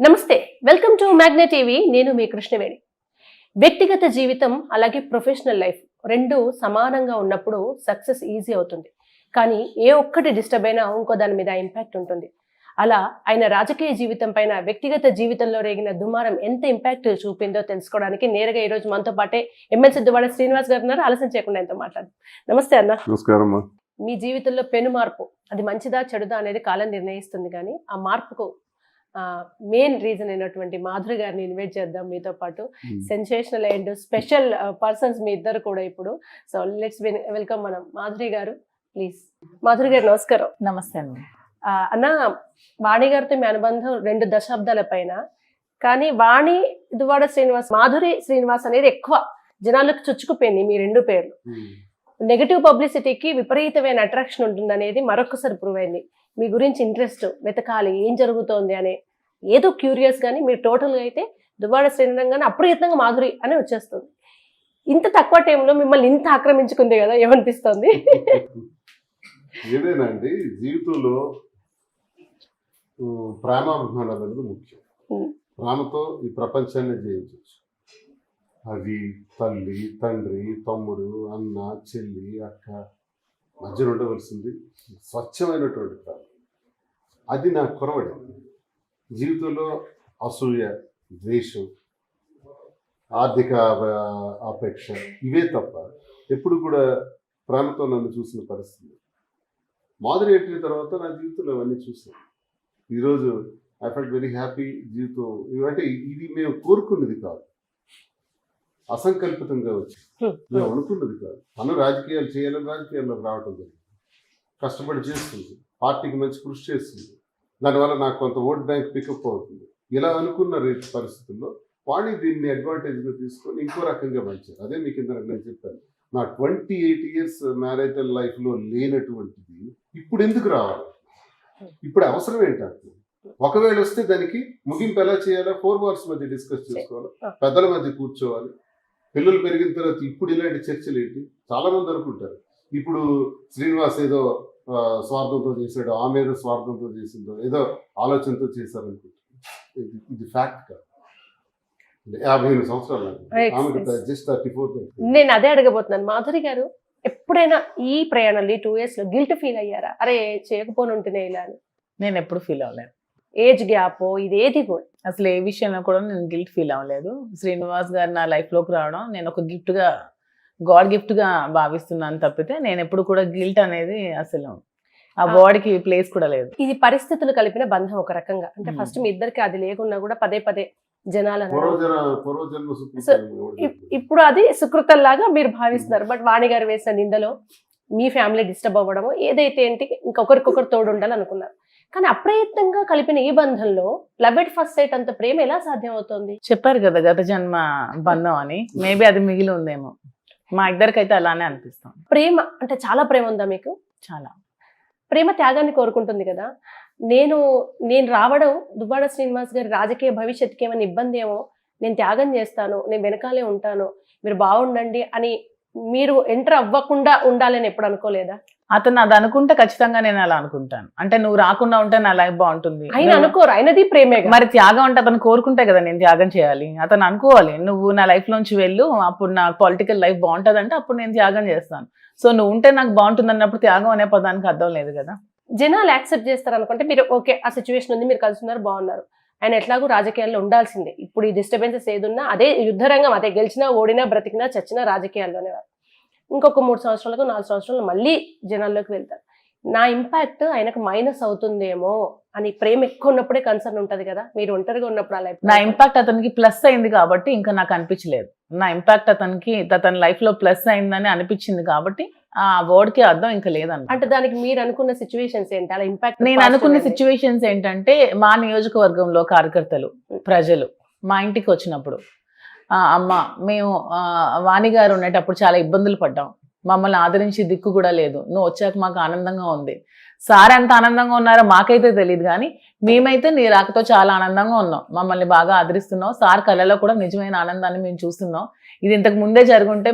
నమస్తే, welcome to magnet TV. నేను మీ కృష్ణవేణి. వ్యక్తిగత జీవితం అలాగే ప్రొఫెషనల్ లైఫ్ రెండు సమానంగా ఉన్నప్పుడు సక్సెస్ ఈజీ అవుతుంది. కానీ ఏ ఒక్కటి డిస్టర్బ్ అయినా ఇంకో దాని మీద ఇంపాక్ట్ ఉంటుంది. అలా ఆయన రాజకీయ జీవితం పైన వ్యక్తిగత జీవితంలో రేగిన దుమారం ఎంత ఇంపాక్ట్ చూపిందో తెలుసుకోవడానికి నేరుగా ఈ రోజు మనతో పాటే ఎమ్మెల్సీ దువ్వాడ శ్రీనివాస్ గారు ఉన్నారు. ఆలస్యం చేయకుండా ఎంతో మాట్లాడు. నమస్తే అన్న. నమస్కారం. మీ జీవితంలో పెను మార్పు అది మంచిదా చెడుదా అనేది కాలం నిర్ణయిస్తుంది, కానీ ఆ మార్పుకు మెయిన్ రీజన్ అయినటువంటి మాధురి గారిని ఇన్వైట్ చేద్దాం మీతో పాటు. సెన్సేషనల్ అండ్ స్పెషల్ పర్సన్స్ మీ ఇద్దరు కూడా ఇప్పుడు. సో లెట్స్ వెల్కమ్ మనం మాధురి గారు, ప్లీజ్. మాధురి గారు నమస్కారం. నమస్తే అండి. అన్న, వాణి గారితో మీ అనుబంధం 2 దశాబ్దాల పైన, కానీ వాణి దువ్వాడ శ్రీనివాస్, మాధురి శ్రీనివాస్ అనేది ఎక్కువ జనాలకు చుచ్చుకుపోయింది మీ 2 పేర్లు. నెగటివ్ పబ్లిసిటీకి విపరీతమైన అట్రాక్షన్ ఉంటుంది అనేది మరొకసారి ప్రూవ్ అయింది. మీ గురించి ఇంట్రెస్ట్ వెతకాలి, ఏం జరుగుతోంది అనే ఏదో క్యూరియస్, కానీ మీరు టోటల్గా అయితే దువ్వాడ శ్రీనివాస్ గానీ అప్రయత్నంగా మాధురి అని వచ్చేస్తుంది. ఇంత తక్కువ టైంలో మిమ్మల్ని ఇంత ఆక్రమించుకుంది కదా, ఏమనిపిస్తుంది? ఏదైనా అండి జీవితంలో ప్రేమాభిమానాలు అనేది ముఖ్యం. ప్రేమతో ఈ ప్రపంచాన్ని జయించవచ్చు. అది తల్లి, తండ్రి, తమ్ముడు, అన్న, చెల్లి, అక్క మధ్యలో ఉండవలసింది స్వచ్ఛమైనటువంటి ప్రేమ. అది నాకు కొరవడింది. జీవితంలో అసూయ, ద్వేషం, ఆర్థిక ఆపేక్ష ఇవే తప్ప ఎప్పుడు కూడా ప్రేమతో నన్ను చూసిన పరిస్థితి. మాధురి ఎంట్రీ తర్వాత నా జీవితంలో అవన్నీ చూసాను. ఈరోజు ఐ ఫెల్ట్ వెరీ హ్యాపీ. జీవితం అంటే ఇది మేము కోరుకున్నది కాదు, అసంకల్పితంగా వచ్చింది. మేము అనుకున్నది కాదు. తను రాజకీయాలు చేయాలని రాజకీయాల్లో రావటం జరిగింది. కష్టపడి చేస్తుంది, పార్టీకి మంచి కృషి చేస్తుంది. దానివల్ల నాకు కొంత ఓట్ బ్యాంక్ పికప్ అవుతుంది. ఇలా అనుకున్న పరిస్థితుల్లో వాణి దీన్ని అడ్వాంటేజ్గా తీసుకొని ఇంకో రకంగా మంచిది. అదే మీకు ఇంత నేను చెప్పాను, నా 28 years మ్యారేజల్ లైఫ్లో లేనటువంటిది ఇప్పుడు ఎందుకు రావాలి, ఇప్పుడు అవసరం ఏంటంటే ఒకవేళ వస్తే దానికి ముగింపు ఎలా చేయాలో 4 walls మధ్య డిస్కస్ చేసుకోవాలి, పెద్దల మధ్య కూర్చోవాలి. పిల్లలు పెరిగిన తర్వాత ఇప్పుడు ఇలాంటి చర్చలు ఏంటి? చాలా మంది అనుకుంటారు ఇప్పుడు శ్రీనివాస్ ఏదో స్వార్థంతో చేశాడు, ఆమె ఏదో స్వార్థంతో చేసిందో, ఏదో ఆలోచనతో చేశారనుకుంటారు. ఇది ఫ్యాక్ట్ కాదు. 55 సంవత్సరాలు ఆమెకు జస్ట్ 34. నేను అదే అడగబోతున్నాను. మాధురి గారు ఎప్పుడైనా ఈ ప్రయాణంలో ఈ 2 years లో గిల్ట్ ఫీల్ అయ్యారా? అరే చేయకపోను ఉంటేనే ఇలా అని. నేను ఎప్పుడు ఫీల్ అవ్వలేదు. ఏజ్ గ్యాప్ ఇదేది కూడా అసలు ఏ విషయంలో కూడా నేను గిల్ట్ ఫీల్ అవ్వలేదు. శ్రీనివాస్ గారు నా లైఫ్లోకి రావడం నేను ఒక గిఫ్ట్గా, గాడ్ గిఫ్ట్గా భావిస్తున్నాను తప్పితే నేను ఎప్పుడు కూడా గిల్ట్ అనేది అసలు ఆ వర్డ్కి ప్లేస్ కూడా లేదు. ఇది పరిస్థితులు కలిపిన బంధం ఒక రకంగా. అంటే ఫస్ట్ మీ ఇద్దరికి అది లేకున్నా కూడా పదే పదే జనాలు ఇప్పుడు అది సుకృతంలాగా మీరు భావిస్తున్నారు. బట్ వాణి గారు వేసిన నిందలో మీ ఫ్యామిలీ డిస్టర్బ్ అవ్వడము ఏదైతే ఏంటి ఇంకొకరికొకరు తోడు ఉండాలనుకున్నారు. కానీ అప్రయత్నంగా కలిపిన ఈ బంధంలో లవ్ ఎట్ ఫస్ట్ సైట్ అంత ప్రేమ ఎలా సాధ్యం అవుతుంది? చెప్పారు కదా గత జన్మ బంధం అని, మేబీ అది మిగిలి ఉందేమో. మా ఇద్దరికైతే అలానే అనిపిస్తాం. ప్రేమ అంటే చాలా ప్రేమ ఉందా మీకు? చాలా ప్రేమ త్యాగాన్ని కోరుకుంటుంది కదా. నేను రావడం దువ్వాడ శ్రీనివాస్ గారి రాజకీయ భవిష్యత్తుకి ఏమైనా ఇబ్బంది ఏమో, నేను త్యాగం చేస్తాను, నేను వెనకాలే ఉంటాను, మీరు బాగుండండి అని మీరు ఎంటర్ అవ్వకుండా ఉండాలని ఎప్పుడు అనుకోలేదా? అతను అది అనుకుంటే ఖచ్చితంగా నేను అలా అనుకుంటాను. అంటే నువ్వు రాకుండా ఉంటే నా లైఫ్ బాగుంటుంది. ఆయన అనుకోరు, ఆయనది ప్రేమే. మరి త్యాగం అంటే అతను కోరుకుంటే కదా నేను త్యాగం చేయాలి. అతను అనుకోవాలి నువ్వు నా లైఫ్ లోంచి వెళ్ళు, అప్పుడు నా పొలిటికల్ లైఫ్ బాగుంటుంది అంటే అప్పుడు నేను త్యాగం చేస్తాను. సో నువ్వు ఉంటే నాకు బాగుంటుంది అన్నప్పుడు త్యాగం అనే పదానికి అర్థం లేదు కదా. జనాలు యాక్సెప్ట్ చేస్తారు అనుకుంటే మీరు ఓకే, ఆ సిచ్యువేషన్ ఉంది, మీరు కలుస్తున్నారు, బాగున్నారు, ఆయన ఎట్లాగూ రాజకీయాల్లో ఉండాల్సిందే. ఇప్పుడు ఈ డిస్టర్బెన్సెస్ ఏదున్నా అదే యుద్ధరంగం, అదే గెలిచినా ఓడినా బ్రతికినా చచ్చినా రాజకీయాల్లోనే. ఇంకొక 3 సంవత్సరాలకు 4 సంవత్సరాలు మళ్ళీ జనాల్లోకి వెళ్తారు. నా ఇంపాక్ట్ ఆయనకు మైనస్ అవుతుందేమో అని ప్రేమ ఎక్కువ ఉన్నప్పుడే కన్సర్న్ ఉంటది కదా. మీరు ఒంటరిగా ఉన్నప్పుడు అలా నా ఇంపాక్ట్ అతనికి ప్లస్ అయింది కాబట్టి ఇంకా నాకు అనిపించలేదు. నా ఇంపాక్ట్ అతని లైఫ్ లో ప్లస్ అయిందని అనిపించింది కాబట్టి ఆ వర్డ్ కి అర్థం ఇంకా లేదన్న. అంటే దానికి మీరు అనుకున్న సిచ్యువేషన్స్ ఏంటి? అలా ఇంపాక్ట్ నేను అనుకున్న సిచ్యువేషన్స్ ఏంటంటే, మా నియోజకవర్గంలో కార్యకర్తలు, ప్రజలు మా ఇంటికి వచ్చినప్పుడు, అమ్మ మేము వాణి గారు ఉండేటప్పుడు చాలా ఇబ్బందులు పడ్డాం, మమ్మల్ని ఆదరించి దిక్కు కూడా లేదు, నువ్వు వచ్చాక మాకు ఆనందంగా ఉంది. సార్ ఎంత ఆనందంగా ఉన్నారో మాకైతే తెలియదు, కానీ మేమైతే నీ రాకతో చాలా ఆనందంగా ఉన్నాం, మమ్మల్ని బాగా ఆదరిస్తున్నాం, సార్ కళలో కూడా నిజమైన ఆనందాన్ని మేము చూస్తున్నాం, ఇది ఇంతకు ముందే జరుగుంటే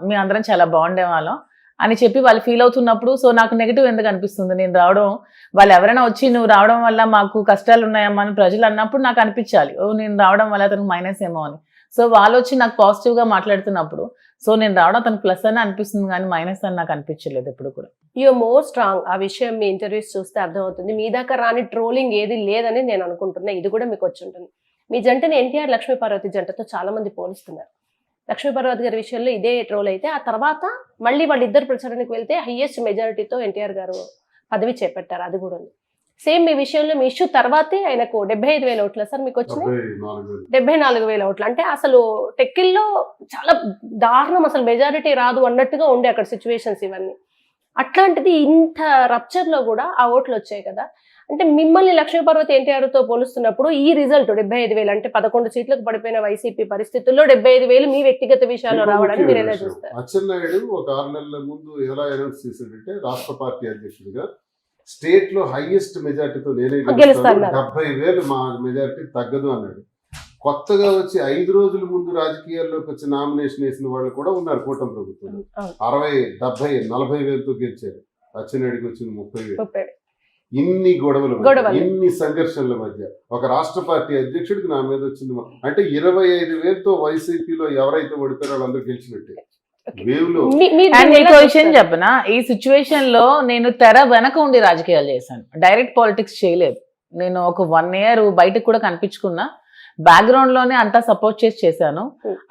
మీ అందరం చాలా బాగుండే వాళ్ళం అని చెప్పి వాళ్ళు ఫీల్ అవుతున్నప్పుడు సో నాకు నెగిటివ్ ఎందుకు అనిపిస్తుంది నేను రావడం, వాళ్ళు ఎవరైనా వచ్చి నువ్వు రావడం వల్ల మాకు కష్టాలు ఉన్నాయమ్మా అని ప్రజలు అన్నప్పుడు నాకు అనిపించాలి ఓ నేను రావడం వల్ల అతనికి మైనస్ ఏమో అని. సో వాళ్ళు వచ్చి నాకు పాజిటివ్గా మాట్లాడుతున్నప్పుడు సో నేను రావడం అతనికి ప్లస్ అని అనిపిస్తుంది కానీ మైనస్ అని నాకు అనిపించలేదు ఎప్పుడు కూడా. You're more strong. ఆ విషయం మీ ఇంటర్వ్యూస్ చూస్తే అర్థమవుతుంది. మీ దాకా రాని ట్రోలింగ్ ఏది లేదని నేను అనుకుంటున్నా. ఇది కూడా మీకు వచ్చి ఉంటుంది. మీ జంటని ఎన్టీఆర్ లక్ష్మీపార్వతి జంటతో చాలా మంది పోలుస్తున్నారు. లక్ష్మీపార్వతి గారి విషయంలో ఇదే ట్రోల్ అయితే ఆ తర్వాత మళ్ళీ వాళ్ళిద్దరు ప్రచారానికి వెళ్తే హైయెస్ట్ మెజారిటీతో ఎన్టీఆర్ గారు పదవి చేపట్టారు. అది కూడా ఉంది. సేమ్ మీ విషయంలో మీ ఇష్యూ తర్వాతే ఆయనకు 75,000 ఓట్లు సార్ మీకు వచ్చినాయి. 74,000 ఓట్లు అంటే అసలు టెక్కిల్లో చాలా దారుణం, అసలు మెజారిటీ రాదు అన్నట్టుగా ఉండే అక్కడ సిచ్యువేషన్స్ ఇవన్నీ. అట్లాంటిది ఇంత రప్చర్ లో కూడా ఆ ఓట్లు వచ్చాయి కదా. అంటే మిమ్మల్ని లక్ష్మీపార్వతి ఎన్టీఆర్తో పోలుస్తున్నప్పుడు ఈ రిజల్ట్ 75,000 అంటే 11 సీట్లకు పడిపోయిన వైసీపీ పరిస్థితుల్లో 75,000 మీ వ్యక్తిగత విషయాల్లో రావడానికి మీరు ఎలా చూస్తారు? అచ్చెన్నాయుడు ఒక 6 నెలల ముందు ఎలా అనౌన్స్ చేశాడంటే రాష్ట్ర పార్టీ అధ్యక్షుడిగా స్టేట్ లో హైయెస్ట్ మెజార్టీతో నేనే గెలుస్తాను, 70,000 మా మెజారిటీ తగ్గదు అన్నాడు. కొత్తగా వచ్చి 5 రోజుల ముందు రాజకీయాల్లోకి వచ్చి నామినేషన్ వేసిన వాళ్ళు కూడా ఉన్నారు కూటమి ప్రభుత్వం. 60, 70, 40,000తో గెలిచారు. అచ్చెన్నాయుడికి వచ్చింది 30,000. ఇన్ని గొడవలు, ఇన్ని సంఘర్షణల మధ్య ఒక రాష్ట్ర పార్టీ అధ్యక్షుడికి నా మీద వచ్చింది అంటే 25,000తో వైసీపీలో ఎవరైతే ఓడిపోయారో వాళ్ళందరూ గెలిచినట్టే. మీకు విషయం చెప్పనా, ఈ సిచ్యువేషన్ లో నేను తెర వెనక ఉండి రాజకీయాలు చేశాను, డైరెక్ట్ పాలిటిక్స్ చేయలేదు. నేను ఒక 1 year బయటకు కూడా కనిపించుకున్నా, బ్యాక్గ్రౌండ్ లోనే అంతా సపోర్ట్ చేసి చేశాను.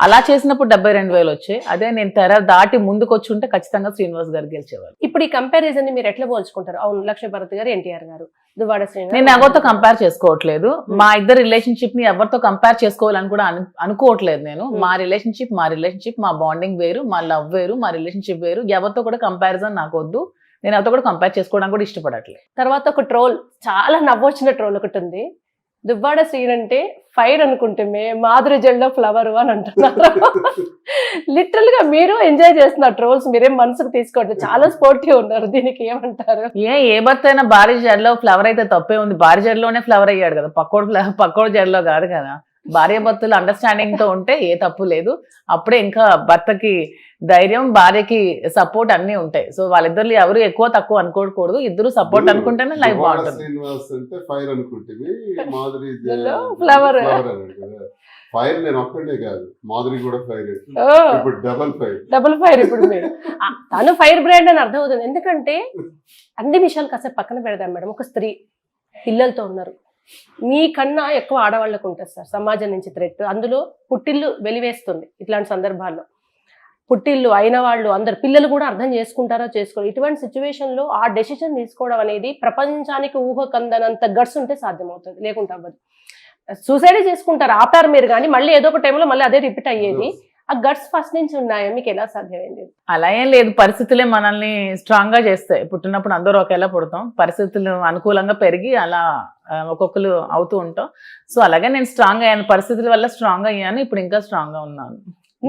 అలా చేసినప్పుడు 72,000 వచ్చాయి. అదే నేను తెర దాటి ముందుకు వచ్చి ఉంటే ఖచ్చితంగా శ్రీనివాస్ గారు గెలిచేవారు. ఇప్పుడు ఈ కంపారిజన్ ని మీరు ఎట్లా పోల్చుకుంటారు? అవును, లక్ష్మీపార్వతి గారు, ఎన్టీఆర్ గారు, దువ్వాడ శ్రీనివాస్. నేను ఎవరితో కంపేర్ చేసుకోవట్లేదు. మా ఇద్దరు రిలేషన్షిప్ ని ఎవరితో కంపేర్ చేసుకోవాలని కూడా అనుకోవట్లేదు నేను. మా రిలేషన్షిప్ మా బాండింగ్ వేరు, మా లవ్ వేరు, మా రిలేషన్షిప్ వేరు. ఎవరితో కూడా కంపారిజన్ నాకు వద్దు. నేను ఎవరితో కూడా కంపేర్ చేసుకోవడానికి కూడా ఇష్టపడట్లేదు. తర్వాత ఒక ట్రోల్, చాలా నవ్వొచ్చిన ట్రోల్ ఒకటి ఉంది. దువ్వాడ శ్రీన్ అంటే ఫైర్ అనుకుంటే మాధురి జల్లో ఫ్లవర్ అని అంటున్నారు. లిటరల్ గా మీరు ఎంజాయ్ చేస్తున్నారు ట్రోల్స్, మీరేం మనసుకు తీసుకోవట్లేదు. చాలా స్పోర్టివ్ ఉన్నారు. దీనికి ఏమంటారు? ఏ భర్త అయినా భార్య జడలో ఫ్లవర్ అయితే తప్పే ఉంది. భార్య జడలోనే ఫ్లవర్ అయ్యాడు కదా, పక్కోడు జడలో కాదు కదా. భార్య భర్తలు అండర్స్టాండింగ్ తో ఉంటే ఏ తప్పు లేదు. అప్పుడే ఇంకా భర్తకి ధైర్యం, భార్యకి సపోర్ట్ అన్ని ఉంటాయి. సో వాళ్ళిద్దరు ఎవరు ఎక్కువ తక్కువ అనుకోకూడదు. ఇద్దరు సపోర్ట్ అనుకుంటేనే లైఫ్ బాగుంటుంది. ఫ్లవర్ ఫైర్ నేను ఒక్కడే కాదు, మాధురి కూడా ఫైర్, డబుల్ ఫైర్. ఇప్పుడు మీరు తను ఫైర్ బ్రాండ్ అని అర్థమవుతుంది. ఎందుకంటే అన్ని విషయాలు కాసేపు పక్కన పెడదాం మేడం. ఒక స్త్రీ పిల్లలతో ఉన్నారు, మీకన్నా ఎక్కువ ఆడవాళ్ళకు ఉంటుంది సార్ సమాజం నుంచి థ్రెట్. అందులో పుట్టిల్లు వెలివేస్తుంది. ఇట్లాంటి సందర్భాల్లో పుట్టిల్లు అయిన వాళ్ళు అందరు పిల్లలు కూడా అర్థం చేసుకుంటారో చేసుకోరు. ఇటువంటి సిచ్యువేషన్ లో ఆ డెసిషన్ తీసుకోవడం అనేది ప్రపంచానికి ఊహకందనంత గట్స్ ఉంటే సాధ్యమవుతుంది, లేకుంటే అవ్వదు. సూసైడ్ చేసుకుంటారు, ఆపారు మీరు, కానీ మళ్ళీ ఏదో ఒక టైంలో మళ్ళీ అదే రిపీట్ అయ్యేది. ఆ గట్స్ ఫస్ట్ నుంచి ఉన్నాయా మీకు? ఎలా సాధ్యమైంది? అలా ఏం లేదు, పరిస్థితులే మనల్ని స్ట్రాంగ్ గా చేస్తాయి. పుట్టినప్పుడు అందరూ ఒకేలా పుడతాం, పరిస్థితులు అనుకూలంగా పెరిగి అలా ఒక్కొక్కరు అవుతూ ఉంటాం. సో అలాగే నేను స్ట్రాంగ్ అయ్యాను, పరిస్థితుల వల్ల స్ట్రాంగ్ అయ్యాను. ఇప్పుడు ఇంకా స్ట్రాంగ్ గా ఉన్నాను.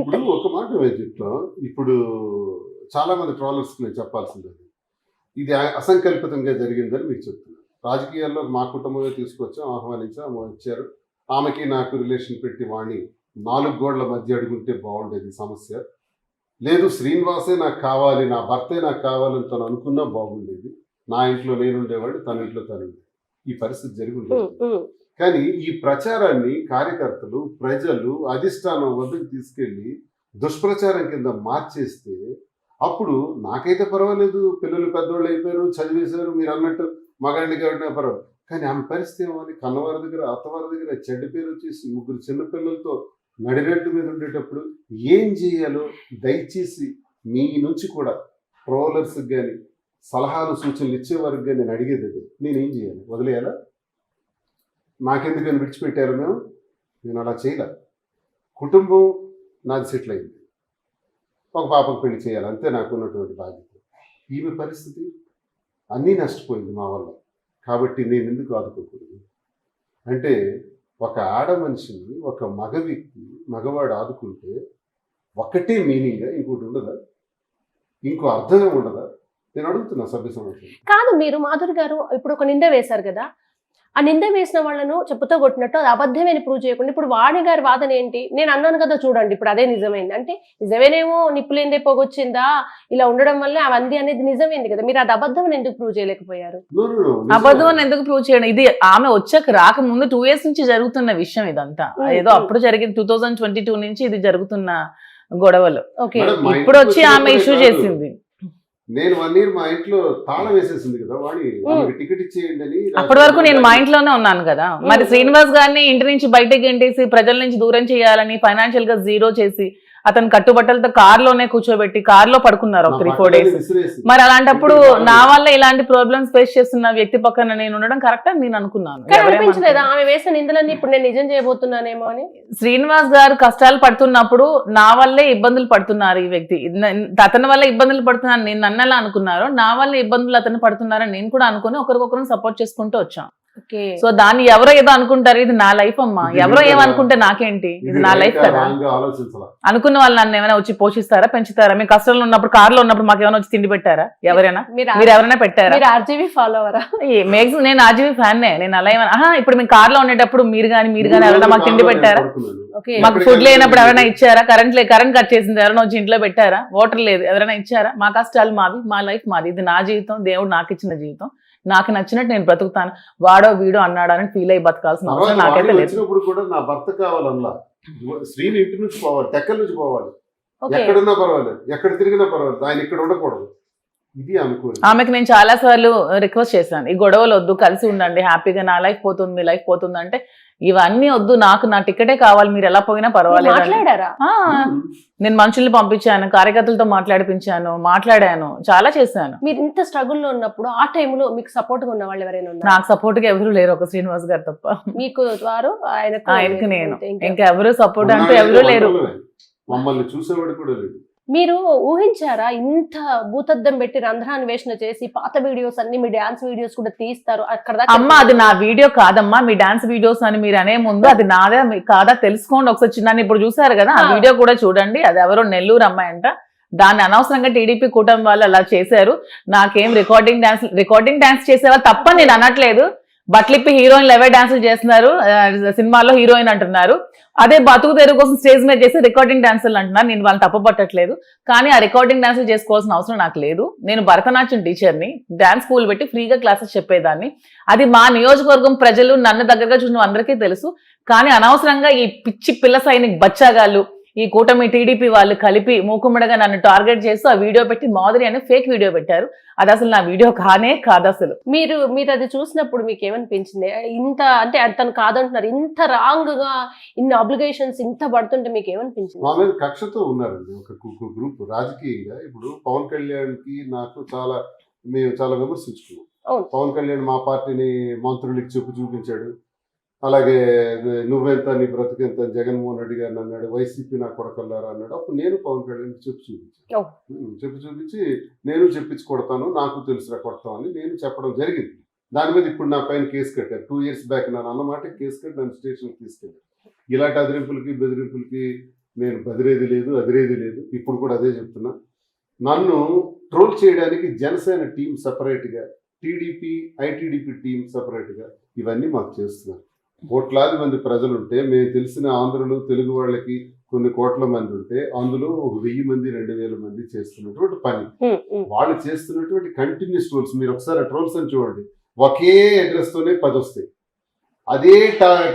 ఇప్పుడు ఒక మాట చెప్తాం, ఇప్పుడు చాలా మంది ట్రాలర్స్ నేను చెప్పాల్సింది ఇది అసంకల్పితంగా జరిగిందని మీకు చెప్తున్నాను. రాజకీయాల్లో మా కుటుంబమే తీసుకొచ్చాం, ఆహ్వానించాం, ఆమె వచ్చారు. ఆమెకి నాకు రిలేషన్ పెట్టి వాణి 4 గోడల మధ్య అడుగుంటే బాగుండేది సమస్య లేదు. శ్రీనివాసే నాకు కావాలి, నా భర్తే నాకు కావాలని తను అనుకున్నా బాగుండేది. నా ఇంట్లో నేను ఉండేవాడు, తన ఇంట్లో తను ఉండేది. ఈ పరిస్థితి జరిగి ఉండేది. కానీ ఈ ప్రచారాన్ని కార్యకర్తలు, ప్రజలు అధిష్టానం వద్దకు తీసుకెళ్లి దుష్ప్రచారం కింద మార్చేస్తే అప్పుడు నాకైతే పర్వాలేదు, పిల్లలు పెద్దోళ్ళు అయిపోయారు, చదివేశారు, మీరు అన్నట్టు మగాడిని కాబట్టి పర్వాలేదు. కానీ ఆమె పరిస్థితి ఏమని, కన్నవారి దగ్గర అత్తవారి దగ్గర చెడ్డ పేరు వచ్చేసి 3 చిన్నపిల్లలతో నడిరెడ్డు మీద ఉండేటప్పుడు ఏం చేయాలో దయచేసి మీ నుంచి కూడా ట్రోలర్స్కి కానీ సలహాలు సూచనలు ఇచ్చేవారికి కానీ నేను అడిగేది అది. నేనేం చేయాలి? వదిలేయాలా? నాకెందుకని విడిచిపెట్టారు మేము? నేను అలా చేయలే. కుటుంబం నాది సెటిల్ అయింది, ఒక పాపకు పెళ్లి చేయాలి, అంతే నాకు ఉన్నటువంటి బాధ్యత. ఈమె పరిస్థితి అన్నీ నష్టపోయింది మా వల్ల, కాబట్టి నేను ఎందుకు ఆదుకోకూడదు? అంటే ఒక ఆడ మనిషిని ఒక మగ వ్యక్తి, మగవాడు ఆదుకుంటే ఒకటే మీనింగ్, ఇంకోటి ఉండదా? ఇంకో అర్థమే ఉండదా? నేను అడుగుతున్నా సభ్య సమాజం. కాదు, మీరు మాధురి గారు ఇప్పుడు ఒక నింద వేశారు కదా, ఆ నింద వేసిన వాళ్ళను చెప్పుతో కొట్టినట్టు అది అబద్ధమని ప్రూవ్ చేయకుండా ఇప్పుడు వాణి గారి వాదన ఏంటి, నేను అన్నాను కదా చూడండి ఇప్పుడు అదే నిజమైంది అంటే నిజమేనేమో నిప్పులేందే పోగొచ్చిందా ఇలా ఉండడం వల్ల అవంది అనేది నిజమైంది కదా, మీరు అది అబద్ధం అని ఎందుకు ప్రూవ్ చేయలేకపోయారు? అబద్ధం అని ఎందుకు ప్రూవ్ చేయడం? ఇది ఆమె వచ్చాక రాకముందు 2 years నుంచి జరుగుతున్న విషయం ఇదంతా. ఏదో అప్పుడు జరిగింది 2022 నుంచి ఇది జరుగుతున్న గొడవలు. ఓకే, ఇప్పుడు వచ్చి ఆమె ఇష్యూ చేసింది. నేను 1 year మా ఇంట్లో తాళం వేసేసింది కదా వాడి, టికెట్ ఇచ్చేయండి అని. అప్పటి వరకు నేను మా ఇంట్లోనే ఉన్నాను కదా. మరి శ్రీనివాస్ గారిని ఇంటి నుంచి బయటకి గెంటేసి ప్రజల నుంచి దూరం చేయాలని ఫైనాన్షియల్ గా జీరో చేసి అతను కట్టుబట్టలతో కార్లోనే కూర్చోబెట్టి కార్లో పడుకున్నారు ఒక 3-4 days. మరి అలాంటప్పుడు నా వల్ల ఇలాంటి ప్రాబ్లమ్స్ ఫేస్ చేస్తున్న వ్యక్తి పక్కన నేను ఉండడం కరెక్ట్ అని నేను అనుకున్నాను. అనిపించలేదా ఆమె వేసిన నిందలన్నీ ఇప్పుడు నేను నిజం చేయబోతున్నానేమో అని? శ్రీనివాస్ గారు కష్టాలు పడుతున్నప్పుడు నా వల్లే ఇబ్బందులు పడుతున్నారు ఈ వ్యక్తి, అతని వల్ల ఇబ్బందులు పడుతున్నాను నేను అన్నలా అనుకున్నారు, నా వల్ల ఇబ్బందులు అతను పడుతున్నారని నేను కూడా అనుకుని ఒకరికొకరు సపోర్ట్ చేసుకుంటూ వచ్చాం. సో దాన్ని ఎవరో ఏదో అనుకుంటారు, ఇది నా లైఫ్ అమ్మా, ఎవరో ఏమనుకుంటే నాకేంటి, ఇది నా లైఫ్ కదా. అనుకున్న వాళ్ళు నన్ను ఏమైనా వచ్చి పోషిస్తారా, పెంచుతారా? మేము కష్టంలో ఉన్నప్పుడు కార్లో ఉన్నప్పుడు మాకు ఏమైనా వచ్చి తిండి పెట్టారా? ఎవరైనా మీరు ఎవరైనా పెట్టారా? ఆర్జీవీ ఫాలోవరా? మ్యాక్సిమం నేను ఆర్జీవీ ఫ్యాన్నే. నేను అలా ఏమైనా ఇప్పుడు మేము కార్లో ఉండేటప్పుడు మీరు కానీ ఎవరైనా మాకు తిండి పెట్టారా? మాకు ఫుడ్ లేనప్పుడు ఎవరైనా ఇచ్చారా? కరెంట్ కట్ చేసింది ఎవరైనా వచ్చి ఇంట్లో పెట్టారా? వాటర్ లేదు ఎవరైనా ఇచ్చారా? మా కష్టాలు మావి, మా లైఫ్ మాది, ఇది నా జీవితం, దేవుడు నాకు ఇచ్చిన జీవితం, నాకు నచ్చినట్టు నేను బ్రతుకుతాను. వాడో వీడో అన్నాడని ఫీల్ అయ్యి బతకాల్సిన అవసరం నాకైతే లేదు. కూడా నా భర్త కావాలన్నా శ్రీని ఇంటి నుంచి పోవాలి, టెక్కల నుంచి పోవాలి, ఎక్కడున్నా పర్వాలేదు, ఎక్కడ తిరిగినా పర్వాలేదు, ఆయన ఇక్కడ ఉండకూడదు. ఇది ఆమెకు నేను చాలా సార్లు రిక్వెస్ట్ చేశాను, ఈ గొడవలు వద్దు, కలిసి ఉండండి, హ్యాపీగా నా లైఫ్ పోతుంది మీ లైఫ్ పోతుంది అంటే ఇవన్నీ వద్దు, నాకు నా టికెటే కావాలి, మీరు ఎలా పోయినా పర్వాలేదు. నేను మనుషుల్ని పంపించాను, కార్యకర్తలతో మాట్లాడాను, చాలా చేశాను. మీరు ఇంత స్ట్రగుల్లో ఉన్నప్పుడు ఆ టైంలో మీకు సపోర్ట్ గా ఉన్న వాళ్ళు ఎవరైనా ఉన్నారు? నాకు సపోర్ట్ గా ఎవరు లేరు, ఒక శ్రీనివాస్ గారు తప్ప. మీకు వారు ఆయనకు నేను, ఇంకా ఎవరు సపోర్ట్ అంటూ ఎవరు లేరు. మమ్మల్ని చూసేవాడు కూడా లేదు. మీరు ఊహించారా ఇంత భూతద్దం పెట్టి రంధ్రాన్వేషణ చేసి పాత వీడియోస్ అన్ని మీ డాన్స్ వీడియోస్ కూడా తీస్తారు అక్కడ? అమ్మా అది నా వీడియో కాదమ్మా, మీ డాన్స్ వీడియోస్ అని మీరు అనే ముందు అది నాదే కాదా తెలుసుకోండి ఒకసారి. చిన్న ఇప్పుడు చూసారు కదా ఆ వీడియో కూడా చూడండి, అది ఎవరో నెల్లూరు అమ్మాయి అంట, దాన్ని అనవసరంగా టీడీపీ కూటమి వాళ్ళు అలా చేశారు. నాకేం రికార్డింగ్ డాన్స్ చేసేవాళ్ళు తప్ప నేను అనట్లేదు. బట్లిప్పి హీరోయిన్లు ఎవే డాన్సులు చేస్తున్నారు, సినిమాల్లో హీరోయిన్ అంటున్నారు, అదే బతుకు తెరుగు కోసం స్టేజ్ మీద చేసి రికార్డింగ్ డాన్సులు అంటున్నారు. నేను వాళ్ళని తప్పపట్టట్లేదు, కానీ ఆ రికార్డింగ్ డాన్సులు చేసుకోవాల్సిన అవసరం నాకు లేదు. నేను భరతనాట్యం టీచర్ని, డాన్స్ స్కూల్ పెట్టి ఫ్రీగా క్లాసెస్ చెప్పేదాన్ని. అది మా నియోజకవర్గం ప్రజలు నన్ను దగ్గరగా చూసిన అందరికీ తెలుసు. కానీ అనవసరంగా ఈ పిచ్చి పిల్ల సైనిక్ బచ్చాగాళ్ళు, ఈ కూటమి టీడీపీ వాళ్ళు కలిపి మూకుమ్మడిగా నన్ను టార్గెట్ చేస్తూ ఆ వీడియో పెట్టి మాధురి అని ఫేక్ వీడియో పెట్టారు. అది అసలు నా వీడియో కానే కాదు అసలు. మీరు అది చూసినప్పుడు మీకు ఏమనిపించింది? ఇంత అంటే తను కాదంటున్నారు, ఇంత రాంగ్ గా ఇన్ని ఆబ్లిగేషన్స్ ఇంత పడుతుంటే మీకు ఏమనిపించింది? మా మీద కక్షతో ఉన్నారండి ఒక గ్రూప్ రాజకీయంగా. ఇప్పుడు పవన్ కళ్యాణ్ కి నాకు మేము చాలా విమర్శించుకున్నాం. పవన్ కళ్యాణ్ మా పార్టీని మంత్రులకి చూపించాడు, అలాగే నువ్వెంత నీ బ్రతుకెంత జగన్మోహన్ రెడ్డి గారిని అన్నాడు, వైసీపీ నా కొడకల్లారా అన్నాడు. అప్పుడు నేను పవన్ కళ్యాణ్ చూపించి నేను చెప్పించి కొడతాను, నాకు తెలుసురా కొడతామని నేను చెప్పడం జరిగింది. దాని మీద ఇప్పుడు నా పైన కేసు కట్టారు. 2 years బ్యాక్ నన్ను అన్నమాట కేసు కట్టి నన్ను స్టేషన్కి తీసుకెళ్ళారు. ఇలాంటి బెదిరింపులకి నేను బదిరేది లేదు. ఇప్పుడు కూడా అదే చెప్తున్నా. నన్ను ట్రోల్ చేయడానికి జనసేన టీం సపరేట్గా, టీడీపీ ఐటీడీపీ టీం సపరేట్గా ఇవన్నీ మాకు చేస్తున్నారు. కోట్లాది మంది ప్రజలు ఉంటే, మేము తెలిసిన ఆంధ్రులు తెలుగు వాళ్ళకి కొన్ని కోట్ల మంది ఉంటే, అందులో 1000 మంది 2000 మంది చేస్తున్నటువంటి పని, వాళ్ళు చేస్తున్నటువంటి కంటిన్యూస్ ట్రోల్స్. మీరు ఒకసారి ట్రోల్స్ అని చూడండి, ఒకే అడ్రస్ తోనే 10 వస్తాయి. అదే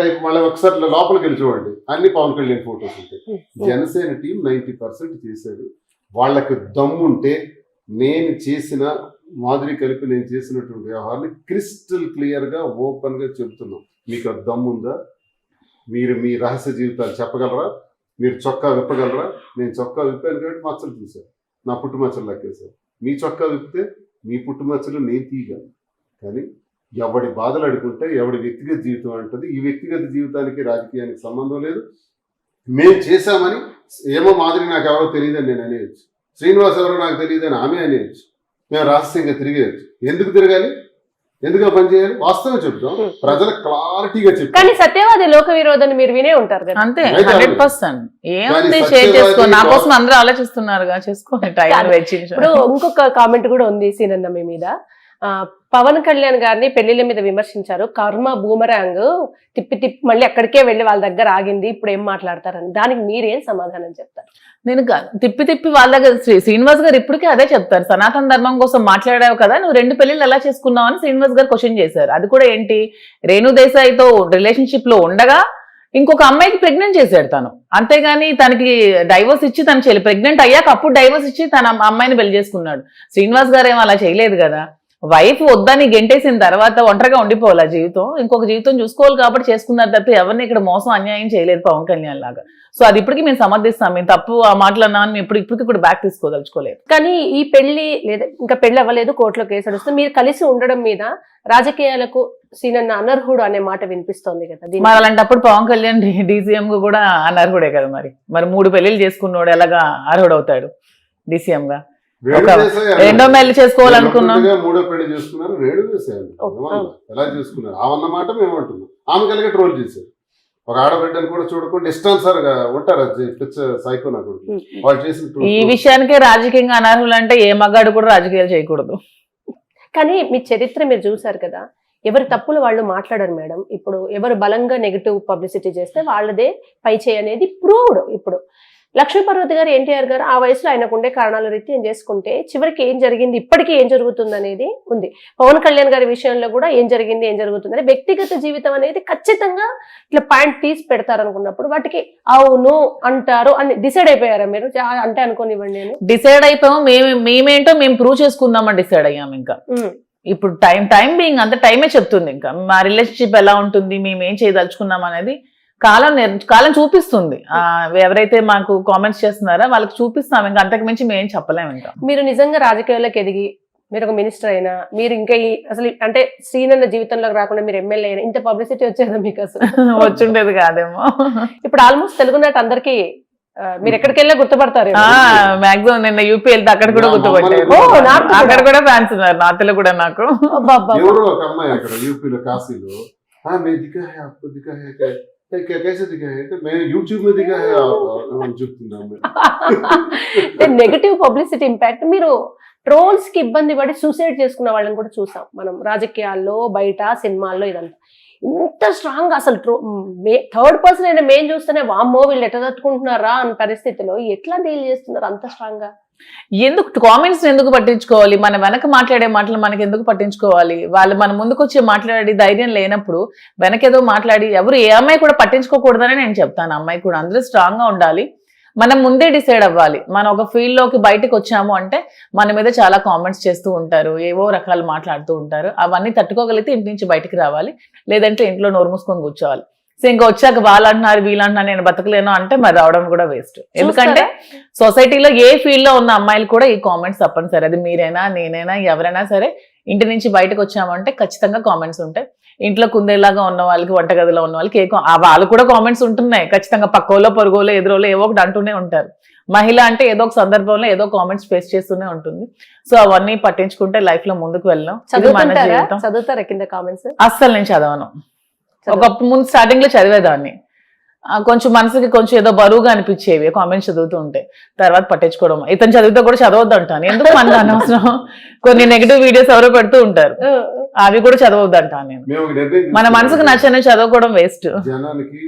టైప్ మళ్ళీ ఒకసారి లోపలికి వెళ్ళి చూడండి, అన్ని పవన్ కళ్యాణ్ ఫోటోస్ ఉంటాయి. జనసేన టీం 90% చేశారు. వాళ్ళకి దమ్ముంటే నేను చేసిన మాధురి కలిపి నేను చేసినటువంటి వ్యవహారాన్ని క్రిస్టల్ క్లియర్గా ఓపెన్గా చెబుతున్నాం. మీకు దమ్ముందా? మీరు మీ రహస్య జీవితాలు చెప్పగలరా? మీరు చొక్కా విప్పగలరా? నేను చొక్కా విప్పాను కాబట్టి మచ్చలు చూశాను, నా పుట్టుమచ్చలు లెక్కేశారు. మీ చొక్కా విప్పితే మీ పుట్టుమచ్చలు నేను తీయగలను. కానీ ఎవడి బాధలు అడుగుంటే ఎవడి వ్యక్తిగత జీవితం అంటుంది. ఈ వ్యక్తిగత జీవితానికి రాజకీయానికి సంబంధం లేదు. మేము చేశామని ఏమో మాదిరి నాకు ఎవరో తెలియదని నేను అనేయచ్చు, శ్రీనివాస్ ఎవరో నాకు తెలియదని ఆమె అనేయచ్చు, మేము రహస్యంగా తిరిగేయచ్చు. ఎందుకు తిరగాలి? ఎందుకు పని చేయాలి? వాస్తవం చెప్తాం, ప్రజలకు క్లారిటీగా చెప్తాం. కానీ సత్యవాది లోక విరోధాన్ని మీరు వినే ఉంటారు కదా. అంతే 100%. ఏముంది, షేర్ చేసుకో, నా కోసం అందరూ ఆలోచిస్తున్నారుగా, చేసుకోండి. టైం వెచ్చించు. ఇప్పుడు ఇంకొక కామెంట్ కూడా ఉంది సీనన్న మీ మీద. పవన్ కళ్యాణ్ గారిని పెళ్లిళ్ళ మీద విమర్శించారు. కర్మ బూమరాంగ్ తిప్పి తిప్పి మళ్ళీ అక్కడికే వెళ్ళి వాళ్ళ దగ్గర ఆగింది, ఇప్పుడు ఏం మాట్లాడతారని. దానికి మీరేం సమాధానం చెప్తారు? నేను తిప్పి తిప్పి వాళ్ళ దగ్గర శ్రీనివాస్ గారు ఇప్పటికే అదే చెప్తారు. సనాతన ధర్మం కోసం మాట్లాడావు కదా, నువ్వు 2 పెళ్లిళ్ళు ఎలా చేసుకున్నావు అని శ్రీనివాస్ గారు క్వశ్చన్ చేశారు. అది కూడా ఏంటి, రేణు దేశాయ్తో రిలేషన్షిప్ లో ఉండగా ఇంకొక అమ్మాయికి ప్రెగ్నెంట్ చేశాడు తను. అంతేగాని తనకి డైవర్స్ ఇచ్చి తను చెల్లి ప్రెగ్నెంట్ అయ్యాక అప్పుడు డైవర్స్ ఇచ్చి తన అమ్మాయిని పెళ్లి చేసుకున్నాడు. శ్రీనివాస్ గారు ఏమో అలా చేయలేదు కదా. వైఫ్ వద్దని గెంటేసిన తర్వాత ఒంటరిగా ఉండిపోవాలి ఆ జీవితం, ఇంకొక జీవితం చూసుకోవాలి కాబట్టి చేసుకున్నారు తప్ప ఎవరిని ఇక్కడ మోసం అన్యాయం చేయలేదు పవన్ కళ్యాణ్ లాగా. సో అది ఇప్పటికీ మేము సమర్థిస్తాం. మేము తప్పు ఆ మాటలు అన్నాను మేము ఇప్పటికి బ్యాక్ తీసుకోదలుచుకోలేదు. కానీ ఈ పెళ్లి లేదా ఇంకా పెళ్లి అవ్వలేదు, కోర్టులో కేసు నడుస్తుంది, మీరు కలిసి ఉండడం మీద రాజకీయాలకు సీనన్న అనర్హుడు అనే మాట వినిపిస్తోంది కదా. మరి అలాంటప్పుడు పవన్ కళ్యాణ్ డీసీఎం కూడా అనర్హుడే కదా. మరి 3 పెళ్లిళ్ళు చేసుకున్నాడు ఎలాగా అర్హుడు అవుతాడు డీసీఎం గా? రెండో పెళ్లి చేసుకోవాలనుకున్నాం, 3వ పెళ్లి చేసుకున్నారు. రేణు దేశాయ్ ఎలా చేసుకున్నారు అవన్నమాట మేము అంటున్నాం. ఆమె కలిగే ట్రోల్ చేశారు. ఒక ఆడబిడ్డని కూడా చూడకుండా ఇష్టానుసారిగా ఉంటారు సైకో నా కొడుకు వాళ్ళు చేసిన. ఈ విషయానికే రాజకీయంగా అనర్హులు అంటే ఏ మగాడు కూడా రాజకీయాలు చేయకూడదు. కానీ మీ చరిత్ర మీరు చూసారు కదా, ఎవరి తప్పులు వాళ్ళు మాట్లాడరు మేడం. ఇప్పుడు ఎవరు బలంగా నెగిటివ్ పబ్లిసిటీ చేస్తే వాళ్ళదే పై చేయి అనేది ప్రూవ్డ్. ఇప్పుడు లక్ష్మీపార్వతి గారు, ఎన్టీఆర్ గారు ఆ వయసులో ఆయనకు ఉండే కారణాల రీత్యా చేసుకుంటే చివరికి ఏం జరిగింది, ఇప్పటికీ ఏం జరుగుతుంది అనేది ఉంది. పవన్ కళ్యాణ్ గారి విషయంలో కూడా ఏం జరిగింది ఏం జరుగుతుంది, వ్యక్తిగత జీవితం అనేది ఖచ్చితంగా ఇట్లా పాయింట్ తీసి పెడతారు అనుకున్నప్పుడు వాటికి అవును అంటారు అని డిసైడ్ అయిపోయారా మీరు? అంటే అనుకోనివ్వండి, నేను డిసైడ్ అయిపోయాము. మేమేంటో మేము ప్రూవ్ చేసుకుందామని డిసైడ్ అయ్యాము. ఇంకా ఇప్పుడు టైం బీయింగ్ అంత టైమే చెప్తుంది. ఇంకా మా రిలేషన్షిప్ ఎలా ఉంటుంది, మేము ఏం చేయదలుచుకున్నాం అనేది కాలం చూపిస్తుంది. ఎవరైతే మాకు కామెంట్స్ చేస్తున్నారో వాళ్ళకి చూపిస్తాం. ఇంకా అంతకు మించి మేము చెప్పలేము. ఇంకా మీరు నిజంగా రాజకీయాల్లోకి ఎదిగి మీరు ఒక మినిస్టర్ అయినా, మీరు ఇంకా అసలు అంటే శ్రీనన్న జీవితంలోకి రాకుండా మీరు ఎమ్మెల్యే అయినా ఇంత పబ్లిసిటీ వచ్చేదా మీకు? అసలు వచ్చుండేది కాదేమో. ఇప్పుడు ఆల్మోస్ట్ తెలుగు నాట అందరికి మీరు ఎక్కడికి వెళ్ళా గుర్తుపడతారు. మాక్సిమం నిన్న యూపీ వెళ్తే అక్కడ కూడా గుర్తుపట్టారు. అక్కడ కూడా ఫ్యాన్స్ ఉన్నారు నార్త్లో కూడా. నాకు నెగటివ్ పబ్లిసిటీ ఇంపాక్ట్. మీరు ట్రోల్స్ కి ఇబ్బంది పడి సూసైడ్ చేసుకున్న వాళ్ళని కూడా చూసాం మనం రాజకీయాల్లో, బయట సినిమాల్లో. ఇదంతా ఇంత స్ట్రాంగ్ అసలు థర్డ్ పర్సన్ అయినా మేము చూస్తేనే వామ్మో వీళ్ళు ఎట్లా తట్టుకుంటున్నారా అన్న పరిస్థితిలో ఎట్లా డీల్ చేస్తున్నారు అంత స్ట్రాంగ్ గా? ఎందుకు కామెంట్స్ ఎందుకు పట్టించుకోవాలి? మన వెనక మాట్లాడే మాటలు మనకి ఎందుకు పట్టించుకోవాలి? వాళ్ళు మన ముందుకు వచ్చి మాట్లాడి ధైర్యం లేనప్పుడు వెనకేదో మాట్లాడి ఎవరు ఏ అమ్మాయి కూడా పట్టించుకోకూడదని నేను చెప్తాను. అమ్మాయి కూడా అందరూ స్ట్రాంగ్ గా ఉండాలి. మనం ముందే డిసైడ్ అవ్వాలి. మనం ఒక ఫీల్డ్ లోకి బయటకు వచ్చాము అంటే మన మీద చాలా కామెంట్స్ చేస్తూ ఉంటారు, ఏవో రకాలు మాట్లాడుతూ ఉంటారు. అవన్నీ తట్టుకోగలిగితే ఇంటి నుంచి బయటకు రావాలి, లేదంటే ఇంట్లో నోరు మూసుకొని కూర్చోవాలి. సో ఇంకా వచ్చాక వాళ్ళంటున్నారు వీళ్ళంటున్నారు నేను బతకలేను అంటే మరి రావడం కూడా వేస్ట్. ఎందుకంటే సొసైటీలో ఏ ఫీల్డ్ లో ఉన్న అమ్మాయిలు కూడా ఈ కామెంట్స్ తప్పనిసరి. అది మీరైనా నేనైనా ఎవరైనా సరే ఇంటి నుంచి బయటకు వచ్చామంటే ఖచ్చితంగా కామెంట్స్ ఉంటాయి. ఇంట్లో కుందేలాగా ఉన్న వాళ్ళకి, వంటగదిలో ఉన్న వాళ్ళకి వాళ్ళు కూడా కామెంట్స్ ఉంటున్నాయి ఖచ్చితంగా. పక్కోలో పొరుగులో ఎదురోలో ఏవో ఒకటి అంటూనే ఉంటారు. మహిళ అంటే ఏదో ఒక సందర్భంలో ఏదో కామెంట్స్ ఫేస్ చేస్తూనే ఉంటుంది. సో అవన్నీ పట్టించుకుంటే లైఫ్ లో ముందుకు వెళ్ళాం. చదువుతారా కింద కామెంట్స్? అస్సలు నేను చదవను. ఒకప్పుడు ముందు స్టార్టింగ్ లో చదివేదాన్ని, కొంచెం మనసుకి కొంచెం ఏదో బరువుగా అనిపించేవి కామెంట్స్ చదువుతూ ఉంటే. తర్వాత పట్టించుకోవడం, ఇతను చదివితే కూడా చదవద్దు అంటాను. ఎందుకు మన అనవసరం. కొన్ని నెగిటివ్ వీడియోస్ ఎవరో పెడుతూ ఉంటారు, అవి కూడా చదవద్దు అంటాను నేను. మన మనసుకు నచ్చని చదవడం వేస్ట్. జనానికి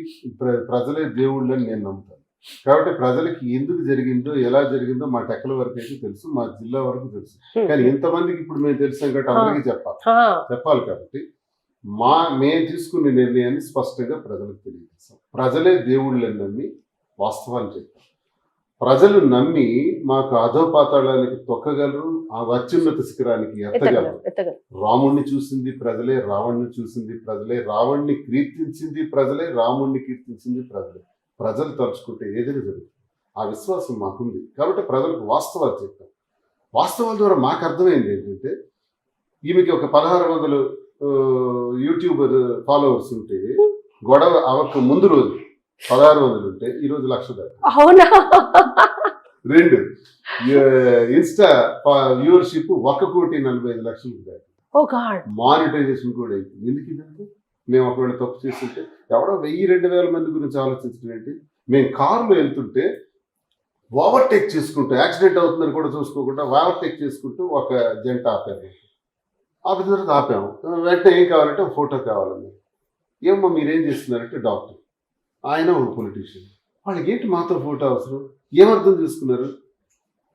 ప్రజలే దేవుళ్ళు అని నేను నమ్ముతాను. కాబట్టి ప్రజలకి ఎందుకు జరిగిందో ఎలా జరిగిందో మా టెక్కల వరకు అయితే తెలుసు, మా జిల్లా వరకు తెలుసు. కానీ ఇంతమందికి ఇప్పుడు మేము తెలిసాం కాబట్టి అందరికీ చెప్పాలి. కాబట్టి మేము తీసుకునే నిర్ణయాన్ని స్పష్టంగా ప్రజలకు తెలియజేస్తాం. ప్రజలే దేవుళ్ళని నమ్మి వాస్తవాన్ని చెప్తాం. ప్రజలు నమ్మి మాకు అధోపాతాళానికి తొక్కగలరు, ఆ అత్యున్నత శిఖరానికి ఎత్తగలరు. రాముణ్ణి చూసింది ప్రజలే, రావణ్ణి చూసింది ప్రజలే, రావణ్ణి కీర్తించింది ప్రజలే, రాముణ్ణి కీర్తించింది ప్రజలే. ప్రజలు తలుచుకుంటే ఏదైనా జరుగుతుంది. ఆ విశ్వాసం మాకుంది. కాబట్టి ప్రజలకు వాస్తవాలు చెప్తాం. వాస్తవాల ద్వారా మాకు అర్థమైంది ఏంటంటే, ఈమెకి ఒక 1600 యూట్యూబర్ ఫాలోవర్స్ ఉంటే గొడవ అవక ముందు రోజు 1600 ఉంటే ఈరోజు 1,00,000 దాకా. అవునా? 2 ఇన్స్టా వ్యూవర్షిప్ 1,45,00,000 దాకా. మానిటైజేషన్ కూడా అయింది. ఎందుకు ఇదంటే మేము ఒకవేళ తప్పు చేస్తుంటే ఎవడో 1000-2000 మంది గురించి ఆలోచించడం ఏంటి? మేము కారులో వెళ్తుంటే ఓవర్టేక్ చేసుకుంటూ, యాక్సిడెంట్ అవుతుందని కూడా చూసుకోకుండా ఓవర్టేక్ చేసుకుంటూ ఒక జంట ఆపారు. ఆపిన తర్వాత ఆపాము. వెంటనే ఏం కావాలంటే ఒక ఫోటో కావాలన్నారు. ఏమో మీరేం చేస్తున్నారంటే డాక్టర్, ఆయన ఒక పొలిటీషియన్, వాళ్ళకి ఏంటి మాత్రం ఫోటో అవసరం, ఏమర్థం చేసుకున్నారు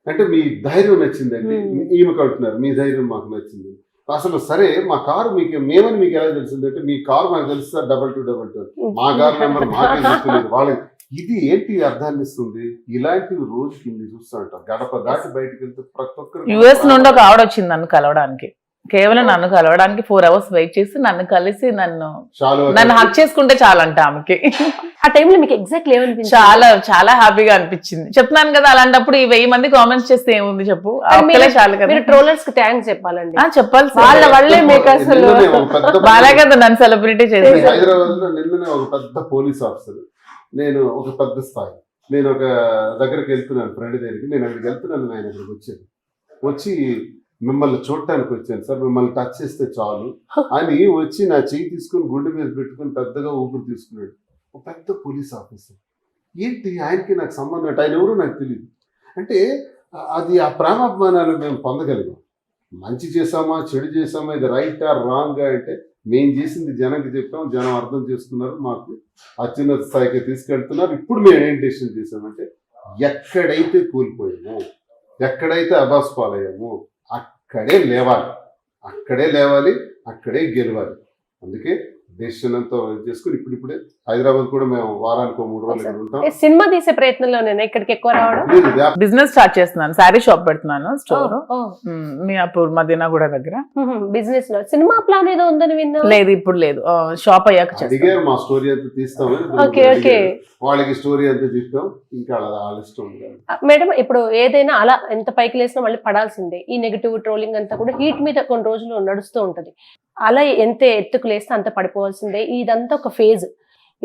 అంటే మీ ధైర్యం నచ్చిందండి, ఈమెకు అంటున్నారు మీ ధైర్యం మాకు నచ్చింది. అసలు సరే మా కారు మీకు మేమని మీకు ఎలా తెలిసిందంటే మీ కారు మాకు తెలుసు 2222 మా కారు నెంబర్ మాకే తెలియదు వాళ్ళకి. ఇది ఏంటి అర్థాన్ని ఇస్తుంది? ఇలాంటివి రోజుకి ఇన్ని చూస్తూ ఉంటాం. గడప దాటి బయటకు వెళ్తే ప్రతి ఒక్కరు యుఎస్ నుండి ఒక ఆవిడ వచ్చింది నన్ను కలవడానికి, కేవలం నన్ను కలవడానికి 4 hours వెయిట్ చేసి నన్ను కలిసి నన్ను హక్ చేసుకుంటే చాలంట ఆమెకి. ఆ టైంలో మీకు ఎగ్జాక్ట్లీ ఏమనిపించింది? చాలా చాలా హ్యాపీగా అనిపించింది. చెప్తున్నాను కదా, అలాంటిప్పుడు ఈ 1000 మంది కామెంట్స్ చేస్తే ఏముంది చెప్పు, అక్కలే చాలు కదా. మీరు ట్రోలర్స్ కి థ్యాంక్స్ చెప్పాలండి. చెప్పాలి, వాళ్ళ వల్లే మీకు అసలు బాగా కదా నన్ను సెలబ్రిటీ చేసి. హైదరాబాద్ లో నిన్ననే ఒక పెద్ద పోలీస్ ఆఫీసర్, నేను ఒక పెద్ద స్థాయి, నేను ఒక దగ్గరికి వెళ్తున్నాను ఫ్రెండ్ దగ్గరికి, నేను అక్కడికి వెళ్తున్నాను, ఆయన ఇక్కడికి వచ్చాను, వచ్చి మిమ్మల్ని చూడటానికి వచ్చాను సార్, మిమ్మల్ని టచ్ చేస్తే చాలు అని వచ్చి నా చెయ్యి తీసుకుని గుండె మీద పెట్టుకుని పెద్దగా ఊపిరి తీసుకున్నాడు. ఒక పెద్ద పోలీస్ ఆఫీసర్. ఏంటి ఆయనకి నాకు సంబంధం అంటే ఆయన ఎవరో నాకు తెలియదు. అంటే అది ఆ ప్రేమాభిమానాలు మేము పొందగలిగాం. మంచి చేసామా చెడు చేసామా, ఇది రైటా రాంగా అంటే మేము చేసింది జనానికి చెప్పాం, జనం అర్థం చేసుకున్నారు, మాకు అత్యున్నత స్థాయికి తీసుకెళ్తున్నారు. ఇప్పుడు మేము ఏం డెసిషన్ చేసామంటే ఎక్కడైతే కోల్పోయామో, ఎక్కడైతే అబాస్ పాలయ్యామో అక్కడే లేవాలి, అక్కడే లేవాలి, అక్కడే గెలవాలి. అందుకే డెసిషన్ అంతా చేసుకుని ఇప్పుడిప్పుడే హైదరాబాద్ కూడా మేము వారానికి 3 రోజులు ఇక్కడ ఉంటాం. సినిమా తీసే ప్రయత్నంలో నేను ఇక్కడికి ఎక్కువ రావడం. బిజినెస్ స్టార్ట్ చేస్తున్నాను, శారీ షాప్ పెడుతున్నాను స్టోర్ మియాపూర్ మదీనాగూడ దగ్గర. బిజినెస్ లో సినిమా ప్లాన్ ఏదో ఉందని విన్నా. లేదు ఇప్పుడు లేదు, షాప్ అయ్యాక అడిగారు మా స్టోరీ అంతా తీస్తామని. వాళ్ళకి స్టోరీ అంతా చెప్పాం, ఇంకా వాళ్ళ ఇష్టం. మేడం ఇప్పుడు ఏదైనా అలా ఎంత పైకి లేసినా మళ్ళీ పడాల్సిందే. ఈ నెగిటివ్ ట్రోలింగ్ అంతా కూడా హీట్ మీద కొన్ని రోజులు నడుస్తూ ఉంటది. అలా ఎంత ఎత్తుకు లేస్తే అంత పడిపోవాల్సిందే. ఇదంతా ఒక ఫేజ్.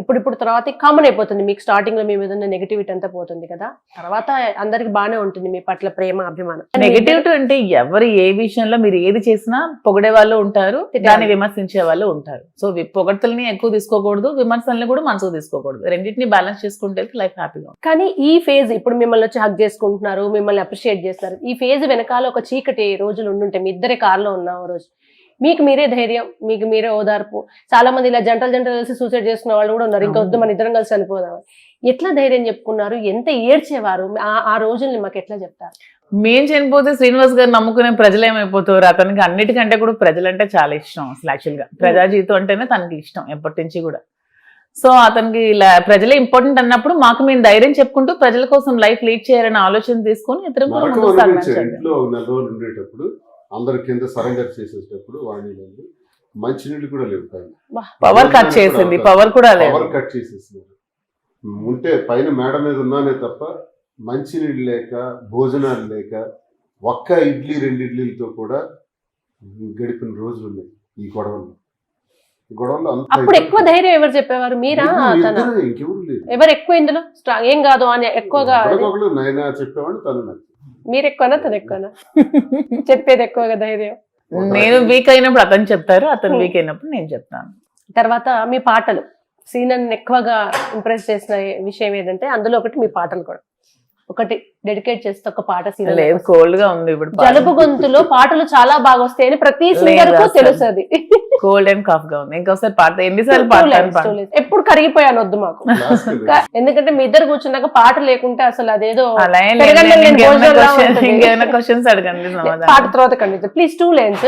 ఇప్పుడు తర్వాత కామన్ అయిపోతుంది. మీకు స్టార్టింగ్ లో మీ మీద ఉన్న నెగిటివిటీ అంతా పోతుంది కదా, తర్వాత అందరికి బాగానే ఉంటుంది మీ పట్ల ప్రేమ అభిమానం. నెగిటివిటీ అంటే ఎవరు ఏ విషయంలో మీరు ఏది చేసినా పొగిడే వాళ్ళు ఉంటారు, దాన్ని విమర్శించే వాళ్ళు ఉంటారు. సో పొగడ్తల్ని ఎక్కువ తీసుకోకూడదు, విమర్శల్ని కూడా మనసుకు తీసుకోకూడదు. రెండింటిని బ్యాలెన్స్ చేసుకుంటే లైఫ్ హ్యాపీగా. కానీ ఈ ఫేజ్ ఇప్పుడు మిమ్మల్ని వచ్చి హక్ చేసుకుంటున్నారు, మిమ్మల్ని అప్రిషియేట్ చేస్తున్నారు. ఈ ఫేజ్ వెనకాల ఒక చీకటి రోజులు ఉండుంటాయి. మీ ఇద్దరే కారులో ఉన్నాం రోజు. మీకు మీరే ధైర్యం, మీకు మీరే ఓదార్పు. చాలా మంది ఇలా జంటలు కలిసి సూసైడ్ చేసుకున్న వాళ్ళు కూడా ఉన్నారు. ఇంకా వద్దు మన ఇద్దరం కలిసి చనిపోదాం. ఎట్లా ధైర్యం చెప్పుకున్నారు? ఎంత ఏడ్చేవారు? ఆ రోజుల్ని మాకు ఎట్లా చెప్తారు? మేము చనిపోతే శ్రీనివాస్ గారు నమ్ముకునే ప్రజలు ఏమైపోతారు? అతనికి అన్నిటికంటే కూడా ప్రజలంటే చాలా ఇష్టం. అసలు యాక్చువల్గా ప్రజా జీవితం అంటేనే తనకి ఇష్టం ఎప్పటి నుంచి కూడా. సో అతనికి ఇలా ప్రజలే ఇంపార్టెంట్ అన్నప్పుడు మాకు మేము ధైర్యం చెప్పుకుంటూ ప్రజల కోసం లైఫ్ లీడ్ చేయాలనే ఆలోచన తీసుకొని ఇద్దరం కూడా ముందుకు సాగించాలి. అందరు కింద సరెండర్ చేసేటప్పుడు వాణిలో మంచినీళ్ళు కూడా లేవు, పవర్ కట్ చేసింది, పవర్ కూడా లేదు, పవర్ కట్ చేసేసినారు. ఉంటే పైన మేడ మీద ఉన్నానే తప్ప మంచినీళ్ళు లేక, భోజనాలు లేక, ఒక్క ఇడ్లీ 2 ఇడ్లీలతో కూడా గడిపిన రోజులు ఉన్నాయి ఈ గొడవలు. అప్పుడు ఎక్కువ ధైర్యం ఎవరు చెప్పేవారు? మీరా? ఇంకెవరు లేదు. ఎవరు ఎక్కువ ఇందులో ఏం కాదు అని ఎక్కువగా నైనా చెప్పేవాడు, తను నాకు. మీరు ఎక్కువనా తను ఎక్కువనా చెప్పేది? ఎక్కువగా ధైర్యం. నేను వీక్ అయినప్పుడు అతను చెప్తారు, అతను వీక్ అయినప్పుడు నేను చెప్తాను. తర్వాత మీ పాటలు సీనని ఎక్కువగా ఇంప్రెస్ చేసిన విషయం ఏంటంటే అందులో ఒకటి మీ పాటలు కూడా. ఒకటి డెడికేట్ చేస్తే ఒక పాట సీన్. లేదు, కోల్డ్ గా ఉంది ఇప్పుడు. జలుబు గొంతులో పాటలు చాలా బాగా వస్తాయని ప్రతి సింగర్ కు తెలుస్తుంది. కోల్డ్ అండ్ కాఫ్ గా ఉంది. ఇంకోసారి పాట ఎన్నిసార్లు పాడతాను, ఎప్పుడు కరిగిపోయాను వద్దు మాకు. ఎందుకంటే మీ ఇద్దరు కూర్చున్నాక పాట లేకుంటే అసలు అదేదో. ఇంకేమైనా క్వశ్చన్స్ అడగండి, పాట తర్వాత కండి ప్లీజ్. 2 lines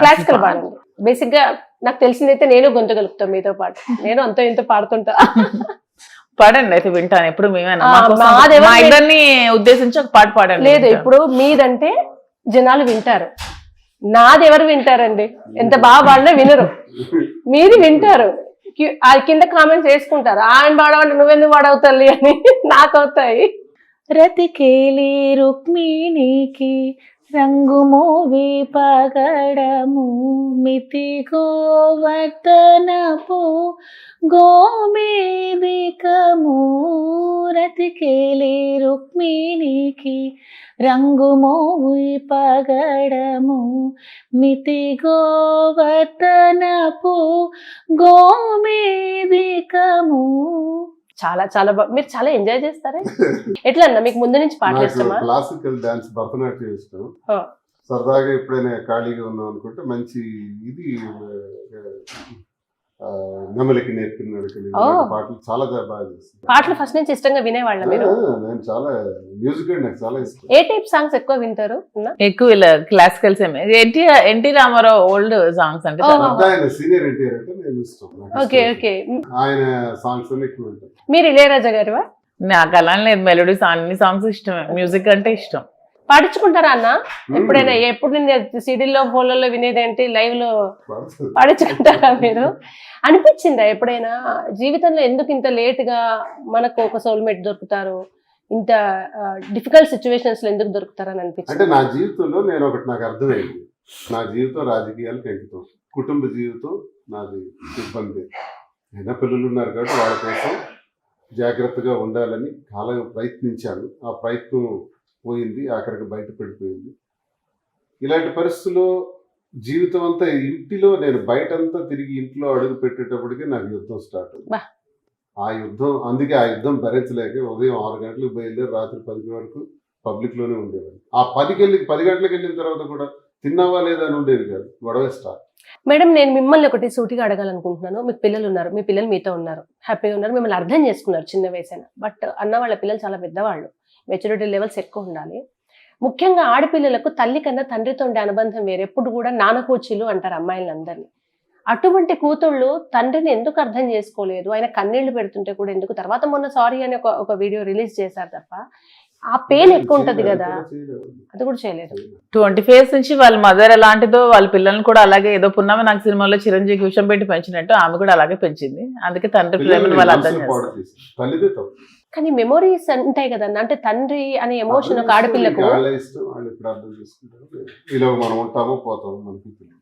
క్లాసికల్ పాడండి. బేసిక్ గా నాకు తెలిసిందైతే నేను గొంతు కలుపుతాను మీతో పాటు. నేను అంతో ఇంతో పాడుతుంటా. పాడండి అయితే వింటాను. ఎప్పుడు మేమేనా ఇద్దరిని ఉద్దేశించి ఒక పాట పాడండి. లేదు, ఇప్పుడు మీదంటే జనాలు వింటారు, నాది ఎవరు వింటారండి? ఎంత బాగా పాడినా వినరు. మీరు వింటారు, ఆ కింద కామెంట్స్ వేసుకుంటారు, ఆయన పాడవంటే నువ్వెందుకు పాడవుతాయి అని నాకు అవుతాయి. రతికేలి రుక్మిణికి రంగు మోవి పగడము మితి గోవర్ధనపు గోమేదికము. రతికేలి రుక్మిణికి రంగు మోవి పగడము మితి గోవర్ధనపు గోమేదికము. చాలా చాలా మీరు చాలా ఎంజాయ్ చేస్తారే. ఎట్లా అన్న మీకు ముందు నుంచి పాటలు ఇష్టమా? క్లాసికల్ డాన్స్, భరతనాట్యం ఇష్టం. సరదాగా ఎప్పుడైనా ఖాళీగా ఉన్నాం అనుకుంటే మంచి ఇది నెమలికి నేర్పిన నడకలు ఓ. ఇలాంటి పాటలు చాలా బాగా చేస్తాను. పాటలు ఫస్ట్ నుంచి ఇష్టంగా వినేవాళ్ళ మీరు? నేను చాలా మ్యూజిక్ అంటే నాకు చాలా ఇష్టం. ఏ టైప్ సాంగ్స్ ఎక్కువ వింటారు? ఎక్కువ ఇలా classicals NT Ramarao old songs అంటే ఓ. పెద్ద ఆయన సీనియర్ ఎన్టీఆర్ అంటే నేను ఇష్టం. నాకు ఓకే ఇష్టం. ఓకే. ఆయన సాంగ్స్ అన్ని ఎక్కువ వింటాను. మీరు ఇళయరాజా గారివా? నాకు అలా లేదు, మెలోడీస్ అన్ని సాంగ్స్ ఇష్టమే, మ్యూజిక్ అంటే ఇష్టం. పాడించుకుంటారా అన్న? ఎప్పుడైనా ఎప్పుడు నేను సీడీల్లో ఫోన్లలో వినేదేంటి, లైవ్ లో పాడుతుంది. పాడించుకుంటారా మీరు? అనిపించిందా ఎప్పుడైనా జీవితంలో ఎందుకు ఇంత లేట్ గా మనకు ఒక సోల్మేట్ దొరుకుతారు, ఇంత డిఫికల్ట్ సిచ్యువేషన్స్ లో ఎందుకు దొరుకుతారని అంటే అనిపించింది? నా జీవితంలో నేను ఒకటి నాకు అర్థమైంది. నా జీవితం రాజకీయాలకు అంకితం, కుటుంబ జీవితం నాది ఇబ్బంది. అయినా పిల్లలు ఉన్నారు కాబట్టి వాళ్ళ కోసం జాగ్రత్తగా ఉండాలని కాలం ప్రయత్నించాను. ఆ ప్రయత్నం పోయింది, ఆఖరికి బయట పడిపోయింది. ఇలాంటి పరిస్థితుల్లో జీవితం అంతా ఇంటిలో, నేను బయటంతా తిరిగి ఇంట్లో అడుగు పెట్టేటప్పటికి నాకు యుద్ధం స్టార్ట్ అయింది. బా. అందుకే ఆ యుద్ధం భరించలేక ఉదయం 6 గంటలకు బయలుదేరి రాత్రి 10 వరకు పబ్లిక్ లోనే ఉండేవాడిని. ఆ 10 గంటలకు వెళ్ళిన తర్వాత కూడా తిన్నావా లేదా అని ఉండేది కాదు, గొడవ స్టార్ట్. మేడం, నేను మిమ్మల్ని ఒకటి సూటిగా అడగాలనుకుంటున్నాను. మీకు పిల్లలు ఉన్నారు, మీ పిల్లలు మీతో ఉన్నారు, హ్యాపీగా ఉన్నారు, మిమ్మల్ని అర్థం చేసుకున్నారు చిన్న వయసైన. బట్ అన్న వాళ్ళ పిల్లలు చాలా పెద్దవాళ్ళు, మెచ్యూరిటీ లెవెల్స్ ఎక్కువ ఉండాలి. ముఖ్యంగా ఆడపిల్లలకు తల్లి కన్నా తండ్రితో ఉండే అనుబంధం వేరే. ఎప్పుడు కూడా నానకూచీలు అంటారు అమ్మాయిలందరినీ. అటువంటి కూతుళ్ళు తండ్రిని ఎందుకు అర్థం చేసుకోలేదు? ఆయన కన్నీళ్లు పెడుతుంటే కూడా ఎందుకు? తర్వాత మొన్న సారీ అని ఒక వీడియో రిలీజ్ చేశారు తప్ప ఆ పెయిన్ ఎక్కువ ఉంటది కదా, అది కూడా చేయలేదు. 25 నుంచి వాళ్ళ మదర్ ఎలాంటిదో వాళ్ళ పిల్లల్ని కూడా అలాగే, ఏదో పున్నమ నాకు సినిమాలో చిరంజీవి విషయం పెట్టి పెంచినట్టు ఆమె కూడా అలాగే పెంచింది. అందుకే తండ్రి ప్రేమను వాళ్ళు అర్థం చేస్తారు. తల్లిదే తప్పు. కానీ మెమొరీస్ ఉంటాయి కదన్న, అంటే తండ్రి అనే ఎమోషన్ ఒక ఆడపిల్లకు. వాళ్ళ ఇష్టం, వాళ్ళు ఇప్పుడు అర్థం చేసుకుంటారు. ఇలా మనం ఉంటామో పోతామో మనకి తెలియదు.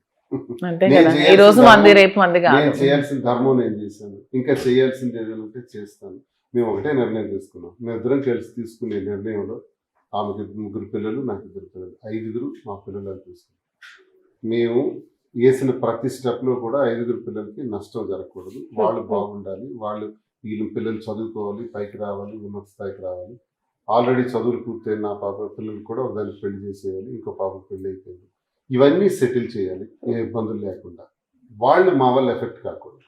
అంతే నేను కదా, ఈ రోజు మంది రేపు మంది కాదు. నేను చేయాల్సిన ధర్మం నేను చేశాను, ఇంకా చేయాల్సింది ఏదైనా ఉంటే చేస్తాను. మేము ఒకటే నిర్ణయం తీసుకున్నాం. మేము ఇద్దరం కలిసి తీసుకునే నిర్ణయంలో ఆమెకి 3 పిల్లలు, నాకు 2 పిల్లలు, 5 మా పిల్లలు అని తీసుకున్నాం. మేము వేసిన ప్రతి స్టెప్లో కూడా 5 పిల్లలకి నష్టం జరగకూడదు, వాళ్ళు బాగుండాలి, వీళ్ళు పిల్లలు చదువుకోవాలి, పైకి రావాలి, ఉన్నత స్థాయికి రావాలి. ఆల్రెడీ చదువులు పూర్తయిన నా పాప పిల్లలు కూడా ఒకదానికి పెళ్లి చేసేయాలి, ఇంకో పాపకు పెళ్లి అయిపోయింది. ఇవన్నీ సెటిల్ చేయాలి, ఏ ఇబ్బందులు లేకుండా, వాళ్ళు మా వల్ల ఎఫెక్ట్ కాకూడదు.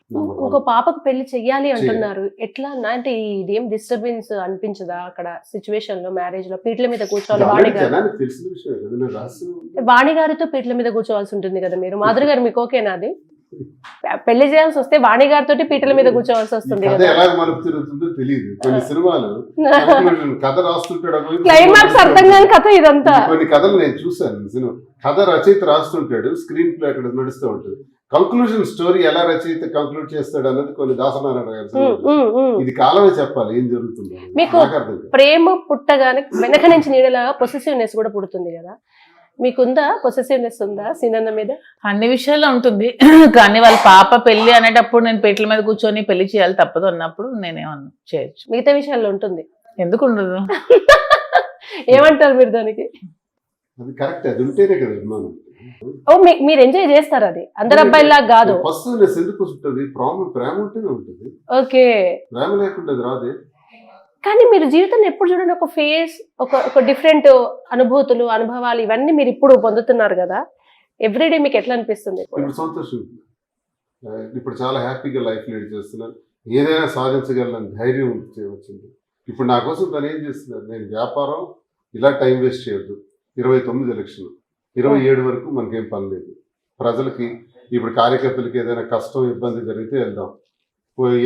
ఒక పాపకు పెళ్లి చెయ్యాలి అంటున్నారు. ఎట్లా అన్న, అంటే ఇదేం డిస్టర్బెన్స్ అనిపించదా అక్కడ సిచ్యువేషన్ లో? మ్యారేజ్ లో పీటల మీద కూర్చోవాలి, జనానికి తెలిసిన విషయం కదా, నేను రాసి వాణి గారితో పీటల మీద కూర్చోవాల్సి ఉంటుంది కదా మీరు. మాధురి గారు మీకు ఓకేనా అది? పెళ్లి చేయాల్సి వస్తే వాణి గారితో పీటల మీద కూర్చోవాల్సి వస్తుంది కథ కదా. ఎలా మనకు తిరుగుతుందో తెలియదు. కొన్ని సినిమాలు కథ రాస్తుంటాడు, క్లైమాక్స్ అర్థం కాని కథ ఇదంతా. కొన్ని కథలు నేను చూసాను. సినిమా కథ రచయిత రాస్తుంటాడు, స్క్రీన్ ప్లే అక్కడ నడుస్తూ ఉంటుంది. కంక్లూజన్ స్టోరీ ఎలా రచయిత కంక్లూడ్ చేస్తాడు అన్నది కొన్ని దాసనారాయణ గారు సినిమాలు. ఇది కాలమే చెప్పాలి ఏం జరుగుతుందో. మీకు ప్రేమ పుట్టగానే వెనక నుంచి నీడలాగా పొసెసివ్నెస్ కూడా పుడుతుంది కదా, మీకుందా పొసెసివ్నెస్? ఉందా సీనన్న మీద? అన్ని విషయాల్లో ఉంటుంది. కానీ వాళ్ళ పాప పెళ్లి అనేటప్పుడు నేను పీటల మీద కూర్చొని పెళ్లి చేయాలి తప్పదు అన్నప్పుడు నేనేమన్నా చేయొచ్చు. మిగతా విషయాల్లో ఉంటుంది, ఎందుకు ఉండదు? ఏమంటారు మీరు దానికి? అది కరెక్ట్, అది ఉంటేనే కదా అభిమానం. ఓ మీరు ఎంజాయ్ చేస్తారు, అది అందరు అబ్బాయిలా కాదు. ఫస్ట్ ఎందుకు ఉంటుంది? ప్రేమ ఉంటేనే ఉంటుంది, ఓకే. ప్రేమ లేకుండా అది రాదే. కానీ మీరు జీవితంలో ఎప్పుడు చూడండి ఒక ఫేస్, ఒక డిఫరెంట్ అనుభవాలు ఇవన్నీ మీరు ఇప్పుడు పొందుతున్నారు కదా. ఎవ్రీడే మీకు ఎట్లా అనిపిస్తుంది? ఇప్పుడు సంతోషం, ఇప్పుడు చాలా హ్యాపీగా లైఫ్ లీడ్ చేస్తున్నాను. ఏదైనా సాధించగలను ధైర్యం వచ్చింది. ఇప్పుడు నా కోసం తను ఏం చేస్తున్నారు? నేను వ్యాపారం ఇలా టైం వేస్ట్ చేయొద్దు. 29 ఎలక్షన్, 27 వరకు మనకేం పని లేదు. ప్రజలకి ఇప్పుడు కార్యకర్తలకి ఏదైనా కష్టం ఇబ్బంది జరిగితే వెళ్దాం,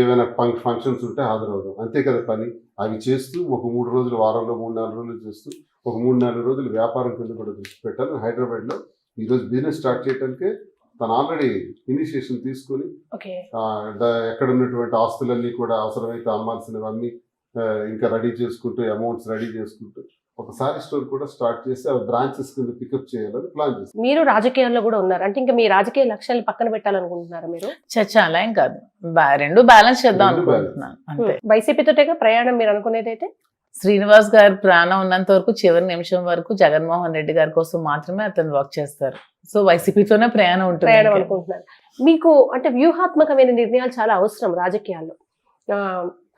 ఏమైనా ఫంక్షన్స్ ఉంటే హాజరవుదాం, అంతే కదా పని. అవి చేస్తూ ఒక 3 రోజులు, వారంలో 3-4 రోజులు చేస్తూ ఒక 3-4 రోజులు వ్యాపారం కింద కూడా దృష్టి పెట్టాను. హైదరాబాద్లో ఈరోజు బిజినెస్ స్టార్ట్ చేయడానికే తను ఆల్రెడీ ఇనిషియేషన్ తీసుకొని ఎక్కడ ఉన్నటువంటి ఆస్తులన్నీ కూడా అవసరమైతే అమ్మాల్సినవన్నీ ఇంకా రెడీ చేసుకుంటూ, అమౌంట్స్ రెడీ చేసుకుంటూ ఒకసారి స్టోర్ కూడా స్టార్ట్ చేసి ఆ బ్రాంచెస్ కింద పికప్ చేయాలని ప్లాన్ చేస్తారు. మీరు రాజకీయాల్లో కూడా ఉన్నారు అంటే ఇంకా మీ రాజకీయ లక్ష్యాలు పక్కన పెట్టాలనుకుంటున్నారా మీరు? అలా ఏం కాదు, రెండు బ్యాలెన్స్ చేద్దాం అనుకుంటున్నాను అంతే. వైసీపీతోటేగా ప్రయాణం మీరు అనుకునేది? అయితే శ్రీనివాస్ గారు ప్రాణం ఉన్నంత వరకు, చివరి నిమిషం వరకు జగన్మోహన్ రెడ్డి గారి కోసం మాత్రమే అతను వర్క్ చేస్తారు. సో వైసీపీతోనే ప్రయాణం ఉంటుంది అనుకుంటున్నారు. మీకు అంటే వ్యూహాత్మకమైన నిర్ణయాలు చాలా అవసరం రాజకీయాల్లో.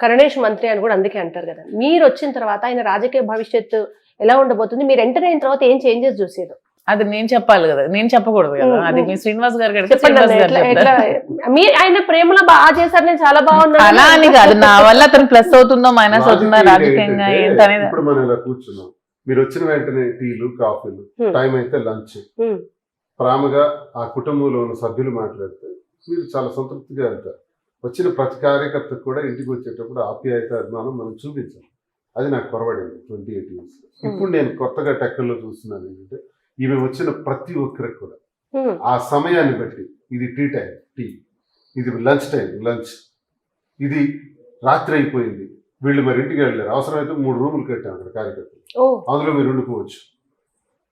కరుణేష్ మంత్రి అని కూడా అందుకే అంటారు కదా. మీరు వచ్చిన తర్వాత ఆయన రాజకీయ భవిష్యత్తు ఎలా ఉండబోతుంది? మీరు ఎంటర్ అయిన తర్వాత ఏం చేంజెస్ చూసారు? అది నేను చెప్పాలి కదా, నేను చెప్పకూడదు కదా, అది మీ శ్రీనివాస్ గారు చెప్పండి శ్రీనివాస్ అన్న, గారు ఎట్లా చెప్తారు. మీరు ఆయన ప్రేమలో బాగా చేశారు, నేను చాలా బాగున్నాను అలా అని కాదు, నా వల్ల అతను ప్లస్ అవుతుందో మైనస్ అవుతుందో రాజకీయంగా ఏంటంటే, ఏంటనేది. ఇప్పుడు మనం ఇలా కూర్చున్నాం, మీరు వచ్చిన వెంటనే టీలు కాఫీలు, టైం అయితే లంచ్, ప్రేమగా ఆ కుటుంబంలో ఉన్న సభ్యులు మాట్లాడితే మీరు చాలా సంతృప్తిగా వెళ్తారు. వచ్చిన ప్రతి కార్యకర్తకు కూడా ఇంటికి వచ్చేటప్పుడు ఆప్యాయత అభిమానం మనం చూపించాలి. అది నాకు పొరబడింది 28 years. ఇప్పుడు నేను కొత్తగా టెక్కల్లో చూస్తున్నాను ఏంటంటే, ఈమె వచ్చిన ప్రతి ఒక్కరికి కూడా ఆ సమయాన్ని బట్టి, ఇది టీ టైం టీ, ఇది లంచ్ టైం లంచ్, ఇది రాత్రి అయిపోయింది, వీళ్ళు మరి ఇంటికి వెళ్ళారు, అవసరమైతే 3 రూములు కట్టాం అక్కడ కార్యకర్తలు, అందులో మీరు ఉండుకోవచ్చు,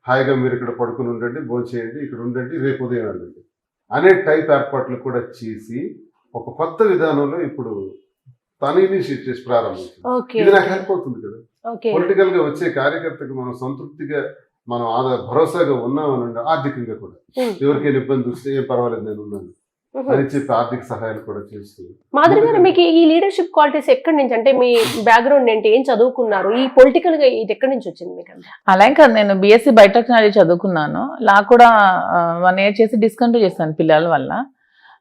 హాయిగా మీరు ఇక్కడ పడుకుని ఉండండి, భోజనం చేయండి, ఇక్కడ ఉండండి, రేపు ఉదయం వెళ్ళండి అనే టైప్ ఏర్పాట్లు కూడా చేసి ఒక కొత్త విధానంలో ఇప్పుడు తను ఇనిషియేట్ చేసి ప్రారంభించింది. ఇది నాకు హెల్ప్ అవుతుంది కదా. పొలిటికల్ గా వచ్చే కార్యకర్తకు మనం సంతృప్తిగా, మనం భరోసాగా ఉన్నామనండి, ఆర్థికంగా కూడా ఎవరికైనా ఇబ్బంది వస్తే ఏం పర్వాలేదు నేను ఉన్నాను అని చెప్పి ఆర్థిక సహాయాలు కూడా చేస్తుంది. మాధురి గారు, మీకు ఈ లీడర్షిప్ క్వాలిటీస్ ఎక్కడి నుంచి, అంటే మీ బ్యాక్గ్రౌండ్ ఏంటి, ఏం చదువుకున్నారు, ఈ పొలిటికల్ గా ఇది ఎక్కడి నుంచి వచ్చింది మీకు? అలా కాదు, నేను బీఎస్సీ బయోటెక్నాలజీ చదువుకున్నాను, లా కూడా 1 year చేసి డిస్కంటిన్యూ చేశాను పిల్లల వల్ల.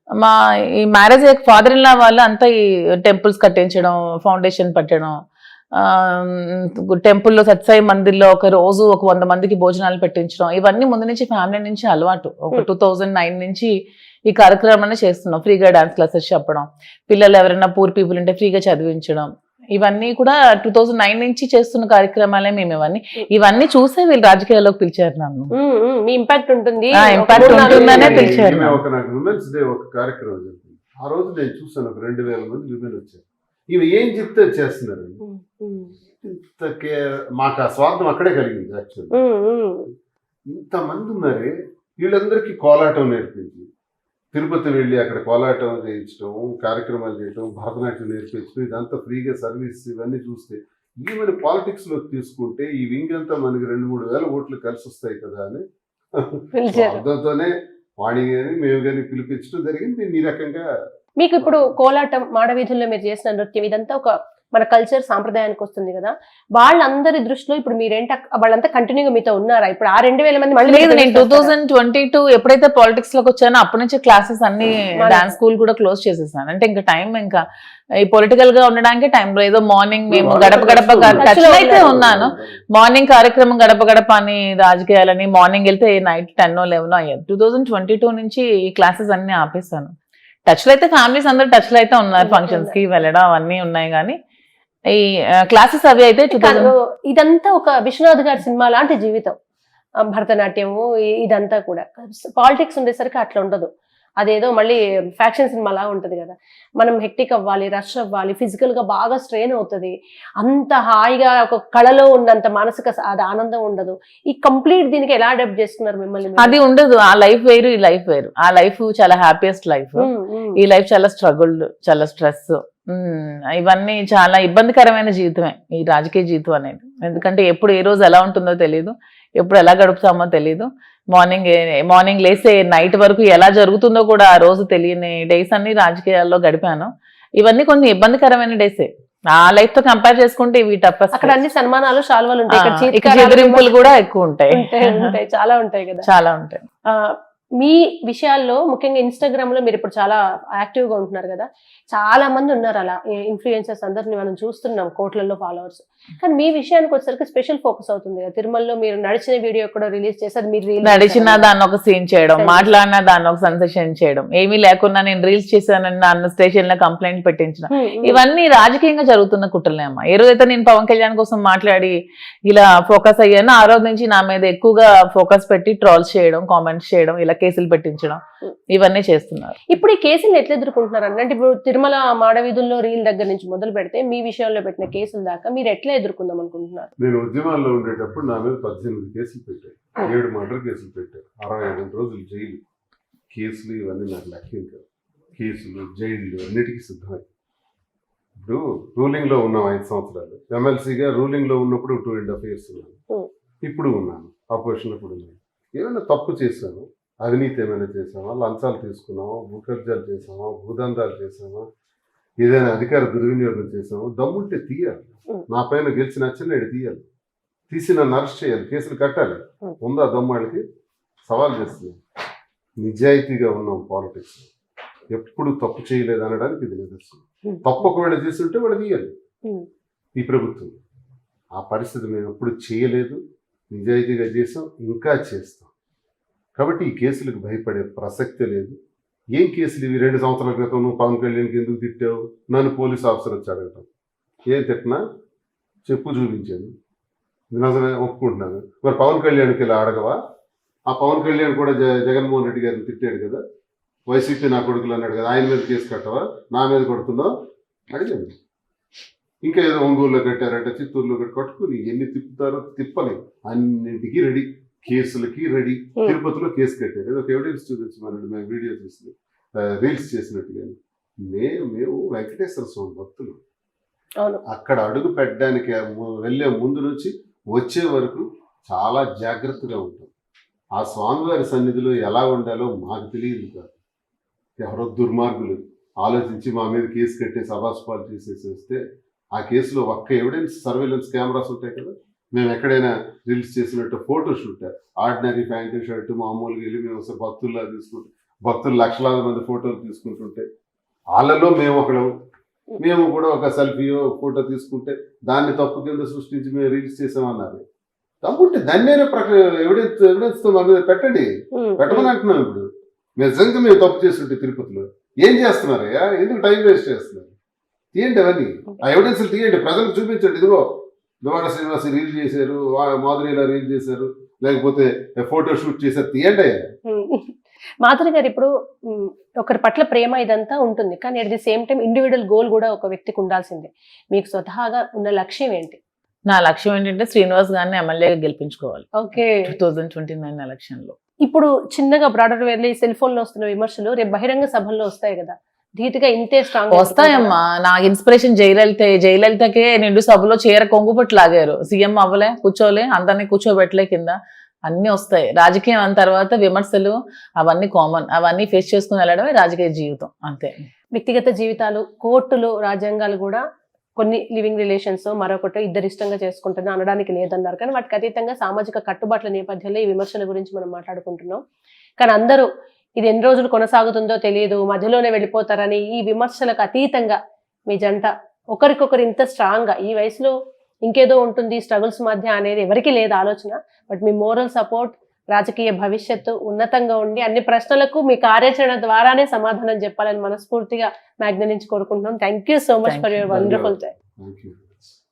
మా ఈ మ్యారేజ్ ఫాదర్ ఇన్ లా వాళ్ళు అంతా ఈ టెంపుల్స్ కట్టించడం, ఫౌండేషన్ పెట్టడం, టెంపుల్లో సత్సాయి మందిర్లో ఒక రోజు ఒక 100 మందికి భోజనాలు పెట్టించడం, ఇవన్నీ ముందు నుంచి ఫ్యామిలీ నుంచి అలవాటు. ఒక 2009 నుంచి ఈ కార్యక్రమాన్ని చేస్తున్నాం. ఫ్రీగా డాన్స్ క్లాసెస్ చెప్పడం, పిల్లలు ఎవరైనా పూర్ పీపుల్ ఉంటే ఫ్రీగా చదివించడం, ఇవన్నీ కూడా 2009 నుంచి చేస్తున్న కార్యక్రమాలే మేము. ఇవన్నీ చూసే వీళ్ళు రాజకీయాల్లోకి పిలిచారు నన్ను. మీ ఇంపాక్ట్ ఉంటుంది, ఇంపాక్ట్ ఉంటుందనే పిలిచారు. నాకు విమెన్స్ డే ఒక కార్యక్రమం జరిగింది, ఆ రోజు నేను చూసాను ఒక 2000 మంది విమెన్ వచ్చారు. ఇవి ఏం చెప్తే చేస్తున్నారు, మాకు ఆ స్వార్థం అక్కడే కలిగింది. యాక్చువల్లీ ఇంతమంది ఉన్నారే, వీళ్ళందరికీ కోలాటం నేర్పించి, తిరుపతి వెళ్ళి అక్కడ కోలాటం చేయించడం, కార్యక్రమాలు చేయడం, భరతనాట్యం నేర్పించడం, ఇదంతా ఫ్రీగా సర్వీస్, ఇవన్నీ చూస్తే ఈవెన్ పాలిటిక్స్ లోకి తీసుకుంటే ఈ వింగ్ అంతా మనకి 2-3 వేల ఓట్లు కలిసి వస్తాయి కదా అని అర్థంతోనే వాణి గాని మేము కానీ పిలిపించడం జరిగింది. ఈ రకంగా మీకు ఇప్పుడు కోలాటం, మాడవీధుల్లో మీరు చేసిన నృత్యం, ఇదంతా ఒక మన కల్చర్ సాంప్రదాయానికి వస్తుంది కదా, వాళ్ళందరి దృష్టిలో ఇప్పుడు మీరేంటి, వాళ్ళంతా కంటిన్యూగా మీతో ఉన్నారా? ఇప్పుడు ఆ 2000 మంది మళ్ళీ లేదు, నేను 2022 ఎప్పుడైతే పాలిటిక్స్ లోకి వచ్చానో అప్పటి నుంచి క్లాసెస్ అన్ని డాన్స్ స్కూల్ కూడా క్లోజ్ చేసేసాను. అంటే ఇంకా టైం, ఇంకా ఈ పొలిటికల్ గా ఉండడానికి టైం లేదు. మార్నింగ్ మేము గడప గడప టచ్ అయితే ఉన్నాను, మార్నింగ్ కార్యక్రమం గడప గడప అని రాజకీయాలని మార్నింగ్ వెళ్తే నైట్ 10-11 అయ్యారు. 2022 నుంచి ఈ క్లాసెస్ అన్ని ఆపేసాను. టచ్ లో అయితే ఫ్యామిలీస్ అందరూ టచ్ లో అయితే ఉన్నారు, ఫంక్షన్స్ కి వెళ్ళడం అవన్నీ ఉన్నాయి, కానీ ఈ క్లాసెస్ అవి అయితే ఇదంతా ఒక విశ్వనాథ్ గారి సినిమా లాంటి జీవితం. భరతనాట్యము ఇదంతా కూడా పాలిటిక్స్ ఉండేసరికి అట్లా ఉండదు, అదేదో మళ్ళీ ఫ్యాక్షన్ సినిమా లా ఉంటది కదా. మనం హెక్టిక్ అవ్వాలి, రష్ అవ్వాలి, ఫిజికల్ గా బాగా స్ట్రెయిన్ అవుతుంది, అంత హాయిగా ఒక కళలో ఉన్నంత మానసిక అది ఆనందం ఉండదు. ఈ కంప్లీట్ దీనికి ఎలా అడాప్ట్ చేస్తున్నారు మిమ్మల్ని? అది ఉండదు, ఆ లైఫ్ వేరు, ఈ లైఫ్ వేరు. ఆ లైఫ్ చాలా హ్యాపీయెస్ట్ లైఫ్, ఈ లైఫ్ చాలా స్ట్రగుల్డ్, చాలా స్ట్రెస్, ఇవన్నీ చాలా ఇబ్బందికరమైన జీవితమే ఈ రాజకీయ జీవితం అనేది. ఎందుకంటే ఎప్పుడు ఏ రోజు ఎలా ఉంటుందో తెలియదు, ఎప్పుడు ఎలా గడుపుతామో తెలియదు. మార్నింగ్ లేస్తే నైట్ వరకు ఎలా జరుగుతుందో కూడా ఆ రోజు తెలియని డేస్ అన్ని రాజకీయాల్లో గడిపాను. ఇవన్నీ కొన్ని ఇబ్బందికరమైన డేసే. ఆ లైఫ్ తో కంపేర్ చేసుకుంటే ఇవి టఫెస్ట్. అక్కడ అన్ని సన్మానాలు, శాల్వాలు ఉంటాయి, ఎదిరింపులు కూడా ఎక్కువ ఉంటాయి, చాలా ఉంటాయి కదా, చాలా ఉంటాయి. మీ విషయాల్లో ముఖ్యంగా ఇన్స్టాగ్రామ్ లో మీరు ఇప్పుడు చాలా యాక్టివ్ గా ఉంటున్నారు కదా, చాలా మంది ఉన్నారు అలా ఇన్ఫ్లుయెన్సర్స్, అందరిని మనం చూస్తున్నాం, కోట్లలో ఫాలోవర్స్. కానీ మీ విషయానికి వచ్చేసరికి స్పెషల్ ఫోకస్ అవుతుంది కదా. తిరుమలలో మీరు నడిచిన వీడియో కూడా రిలీజ్ చేశారు, మీరు నడిచిన దాన్ని ఒక సీన్ చేయడం, మాట్లాడిన దాన్ని ఒక సెన్సేషన్ చేయడం, ఏమీ లేకుండా నేను రీల్స్ చేశానని నన్ను స్టేషన్ లో కంప్లైంట్ పెట్టించడం, ఇవన్నీ రాజకీయంగా జరుగుతున్న కుట్రలే అమ్మా. ఏ రోజైతే నేను పవన్ కళ్యాణ్ కోసం మాట్లాడి ఇలా ఫోకస్ అయ్యానో ఆ రోజు నుంచి నా మీద ఎక్కువగా ఫోకస్ పెట్టి ట్రోల్స్ చేయడం, కామెంట్స్ చేయడం, ఇలా కేసులు పెట్టించడం, ఇవన్నీ చేస్తున్నారు. ఇప్పుడు ఈ కేసులు ఎట్లా ఎదుర్కొంటున్నారు అంటే, ఇప్పుడు తిరుమల మాడవీధుల్లో రీల్ దగ్గర నుంచి మొదలు పెడితే మీ విషయంలో పెట్టిన కేసుల దాకా మీరు ఎట్లా ఎదుర్కొందాం అనుకుంటున్నారు? నేను ఉద్యమాల్లో ఉండేటప్పుడు నా మీద 18 కేసులు పెట్టారు, 7 మర్డర్ కేసులు పెట్టారు, 65 రోజులు జైలు కేసులు, ఇవన్నీ నాకు లెక్క కాదు. కేసులు, జైళ్ళు అన్నిటికీ సిద్ధమై ఇప్పుడు రూలింగ్ లో ఉన్నాం 5 సంవత్సరాలు. ఎమ్మెల్సీగా రూలింగ్ లో ఉన్నప్పుడు 2.5 years ఉన్నాను, ఇప్పుడు ఉన్నాను ఆపోజిషన్ లో కూడా ఉన్నాను. ఏమైనా తప్పు చేశాను, అవినీతి ఏమైనా చేసామా, లంచాలు తీసుకున్నామా, భూకబ్జాలు చేసామా, భూదందాలు చేసామా, ఏదైనా అధికార దుర్వినియోగం చేసామా, దమ్ముంటే తీయాలి. నా పైన గెలిచిన అచ్చెన్నాయుడు తీయాలి, తీసి నన్ను అరెస్ట్ చేయాలి, కేసులు కట్టాలి. ఉందా దమ్ము వాళ్ళకి? సవాల్ చేస్తున్నాను. నిజాయితీగా ఉన్నాం పాలిటిక్స్, ఎప్పుడు తప్పు చేయలేదు అనడానికి ఇది నిదర్శనం. తప్పు ఒకవేళ చేస్తుంటే వాళ్ళు తీయాలి ఈ ప్రభుత్వం. ఆ పరిస్థితి మేము ఎప్పుడు చేయలేదు, నిజాయితీగా చేసాం, ఇంకా చేస్తాం. కాబట్టి ఈ కేసులకు భయపడే ప్రసక్తే లేదు. ఏం కేసులు ఇవి? 2 సంవత్సరాల క్రితం నువ్వు పవన్ కళ్యాణ్కి ఎందుకు తిట్టావు? నన్ను పోలీస్ ఆఫీసర్ వచ్చి అడగటం. ఏం తిట్టినా చెప్పు చూపించాను, నిజమే ఒప్పుకుంటున్నాను. మరి పవన్ కళ్యాణ్కి ఇలా అడగవా? ఆ పవన్ కళ్యాణ్ కూడా జగన్మోహన్ రెడ్డి గారిని తిట్టాడు కదా, వైసీపీ నా కొడుకులు అన్నాడు కదా, ఆయన మీద కేసు కట్టవా? నా మీద కొడుతున్నావు అడిగాను. ఇంకా ఏదో ఒంగోలులో కట్టారంటే, చిత్తూరులో కట్టుకుని ఎన్ని తిప్పుతారో తిప్పని, అన్నింటికీ రెడీ, కేసులకి రెడీ. తిరుపతిలో కేసు కట్టారు, ఏదో ఒక ఎవిడెన్స్ చూపించమన్నాడు, మేము వీడియో చూసి రీల్స్ చేసినట్టుగా. మేము వెంకటేశ్వర స్వామి భక్తులు. అక్కడ అడుగు పెట్టడానికి వెళ్ళే ముందు నుంచి వచ్చే వరకు చాలా జాగ్రత్తగా ఉంటాం. ఆ స్వామివారి సన్నిధిలో ఎలా ఉండాలో మాకు తెలియదు కాదు. ఎవరో దుర్మార్గులు ఆలోచించి మా మీద కేసు కట్టేసి అబాస్పాలు చేసేసి వస్తే, ఆ కేసులో ఒక్క ఎవిడెన్స్ సర్వేలెన్స్ కెమెరాస్ ఉంటాయి కదా, మేము ఎక్కడైనా రిలీజ్ చేసినట్టు photo shoot, ordinary pant shirt మామూలుగా వెళ్ళి మేము ఒకసారి భక్తుల్లా తీసుకుంటే, భక్తులు లక్షలాది మంది ఫోటోలు తీసుకుంటుంటే వాళ్ళలో మేము కూడా ఒక సెల్ఫీయో ఫోటో తీసుకుంటే దాన్ని తప్పు కింద సృష్టించి మేము రిలీజ్ చేసామన్నారు. తప్పుంటే దాన్నైనా ఎవిడెన్స్తో మన మీద పెట్టండి, పెట్టమని అంటున్నాం. ఇప్పుడు నిజంగా మేము తప్పు చేస్తుంటే తిరుపతిలో ఏం చేస్తున్నారయ్యా? ఎందుకు టైం వేస్ట్ చేస్తున్నారు? తీయండి అవన్నీ, ఆ ఎవిడెన్స్లు తీయండి, ప్రజలకు చూపించండి. ఇదిగో దువ్వాడ శ్రీనివాస్ రీల్ చేశారు, మాధురిలా రీల్ చేశారు, లేకపోతే ఫోటో షూట్ చేశారు, తీయండి అయ్యా. మాధురి గారు, ఇప్పుడు ఒకరి పట్ల ప్రేమ ఇదంతా ఉంటుంది, కానీ at the same time individual goal కూడా ఒక వ్యక్తికి ఉండాల్సిందే. మీకు స్వతహాగా ఉన్న లక్ష్యం ఏంటి? నా లక్ష్యం ఏంటంటే శ్రీనివాస్ గారిని ఎమ్మెల్యేగా గెలిపించుకోవాలి ఓకే 2029 ఎలక్షన్ లో. ఇప్పుడు చిన్నగా బ్రాడర్ వెళ్ళి సెల్ ఫోన్ లో వస్తున్న విమర్శలు రేపు బహిరంగ సభల్లో వస్తాయి కదా, ధీటుగా ఇంతే స్ట్రాంగ్ వస్తాయమ్మా. నాకు ఇన్స్పిరేషన్ జయలలితకే నిండు సభలో చీర కొంగుపట్టు లాగారు, సీఎం అవ్వలే, కూర్చోలే, అందరినీ కూర్చోబెట్టలే కింద, అన్ని వస్తాయి. రాజకీయం అన్న తర్వాత విమర్శలు అవన్నీ కామన్, అవన్నీ ఫేస్ చేసుకుని వెళ్ళడమే రాజకీయ జీవితం, అంతే. వ్యక్తిగత జీవితాలు, కోర్టులు, రాజ్యాంగాలు కూడా కొన్ని లివింగ్ రిలేషన్స్ మరొకటి ఇద్దరు ఇష్టంగా చేసుకుంటున్నా అనడానికి లేదన్నారు. కానీ వాటికి అతీతంగా సామాజిక కట్టుబాట్ల నేపథ్యంలో ఈ విమర్శల గురించి మనం మాట్లాడుకుంటున్నాం. కానీ అందరూ ఇది ఎన్ని రోజులు కొనసాగుతుందో తెలియదు, మధ్యలోనే వెళ్ళిపోతారని ఈ విమర్శలకు అతీతంగా మీ జంట ఒకరికొకరు ఇంత స్ట్రాంగ్ గా, ఈ వయసులో ఇంకేదో ఉంటుంది స్ట్రగుల్స్ మధ్య అనేది ఎవరికి లేదు ఆలోచన. బట్ మీ మోరల్ సపోర్ట్, రాజకీయ భవిష్యత్తు ఉన్నతంగా ఉండి అన్ని ప్రశ్నలకు మీ కార్యాచరణ ద్వారానే సమాధానం చెప్పాలని మనస్ఫూర్తిగా మ్యాగ్నె నుంచి కోరుకుంటున్నాం. Thank you so much for your wonderful time.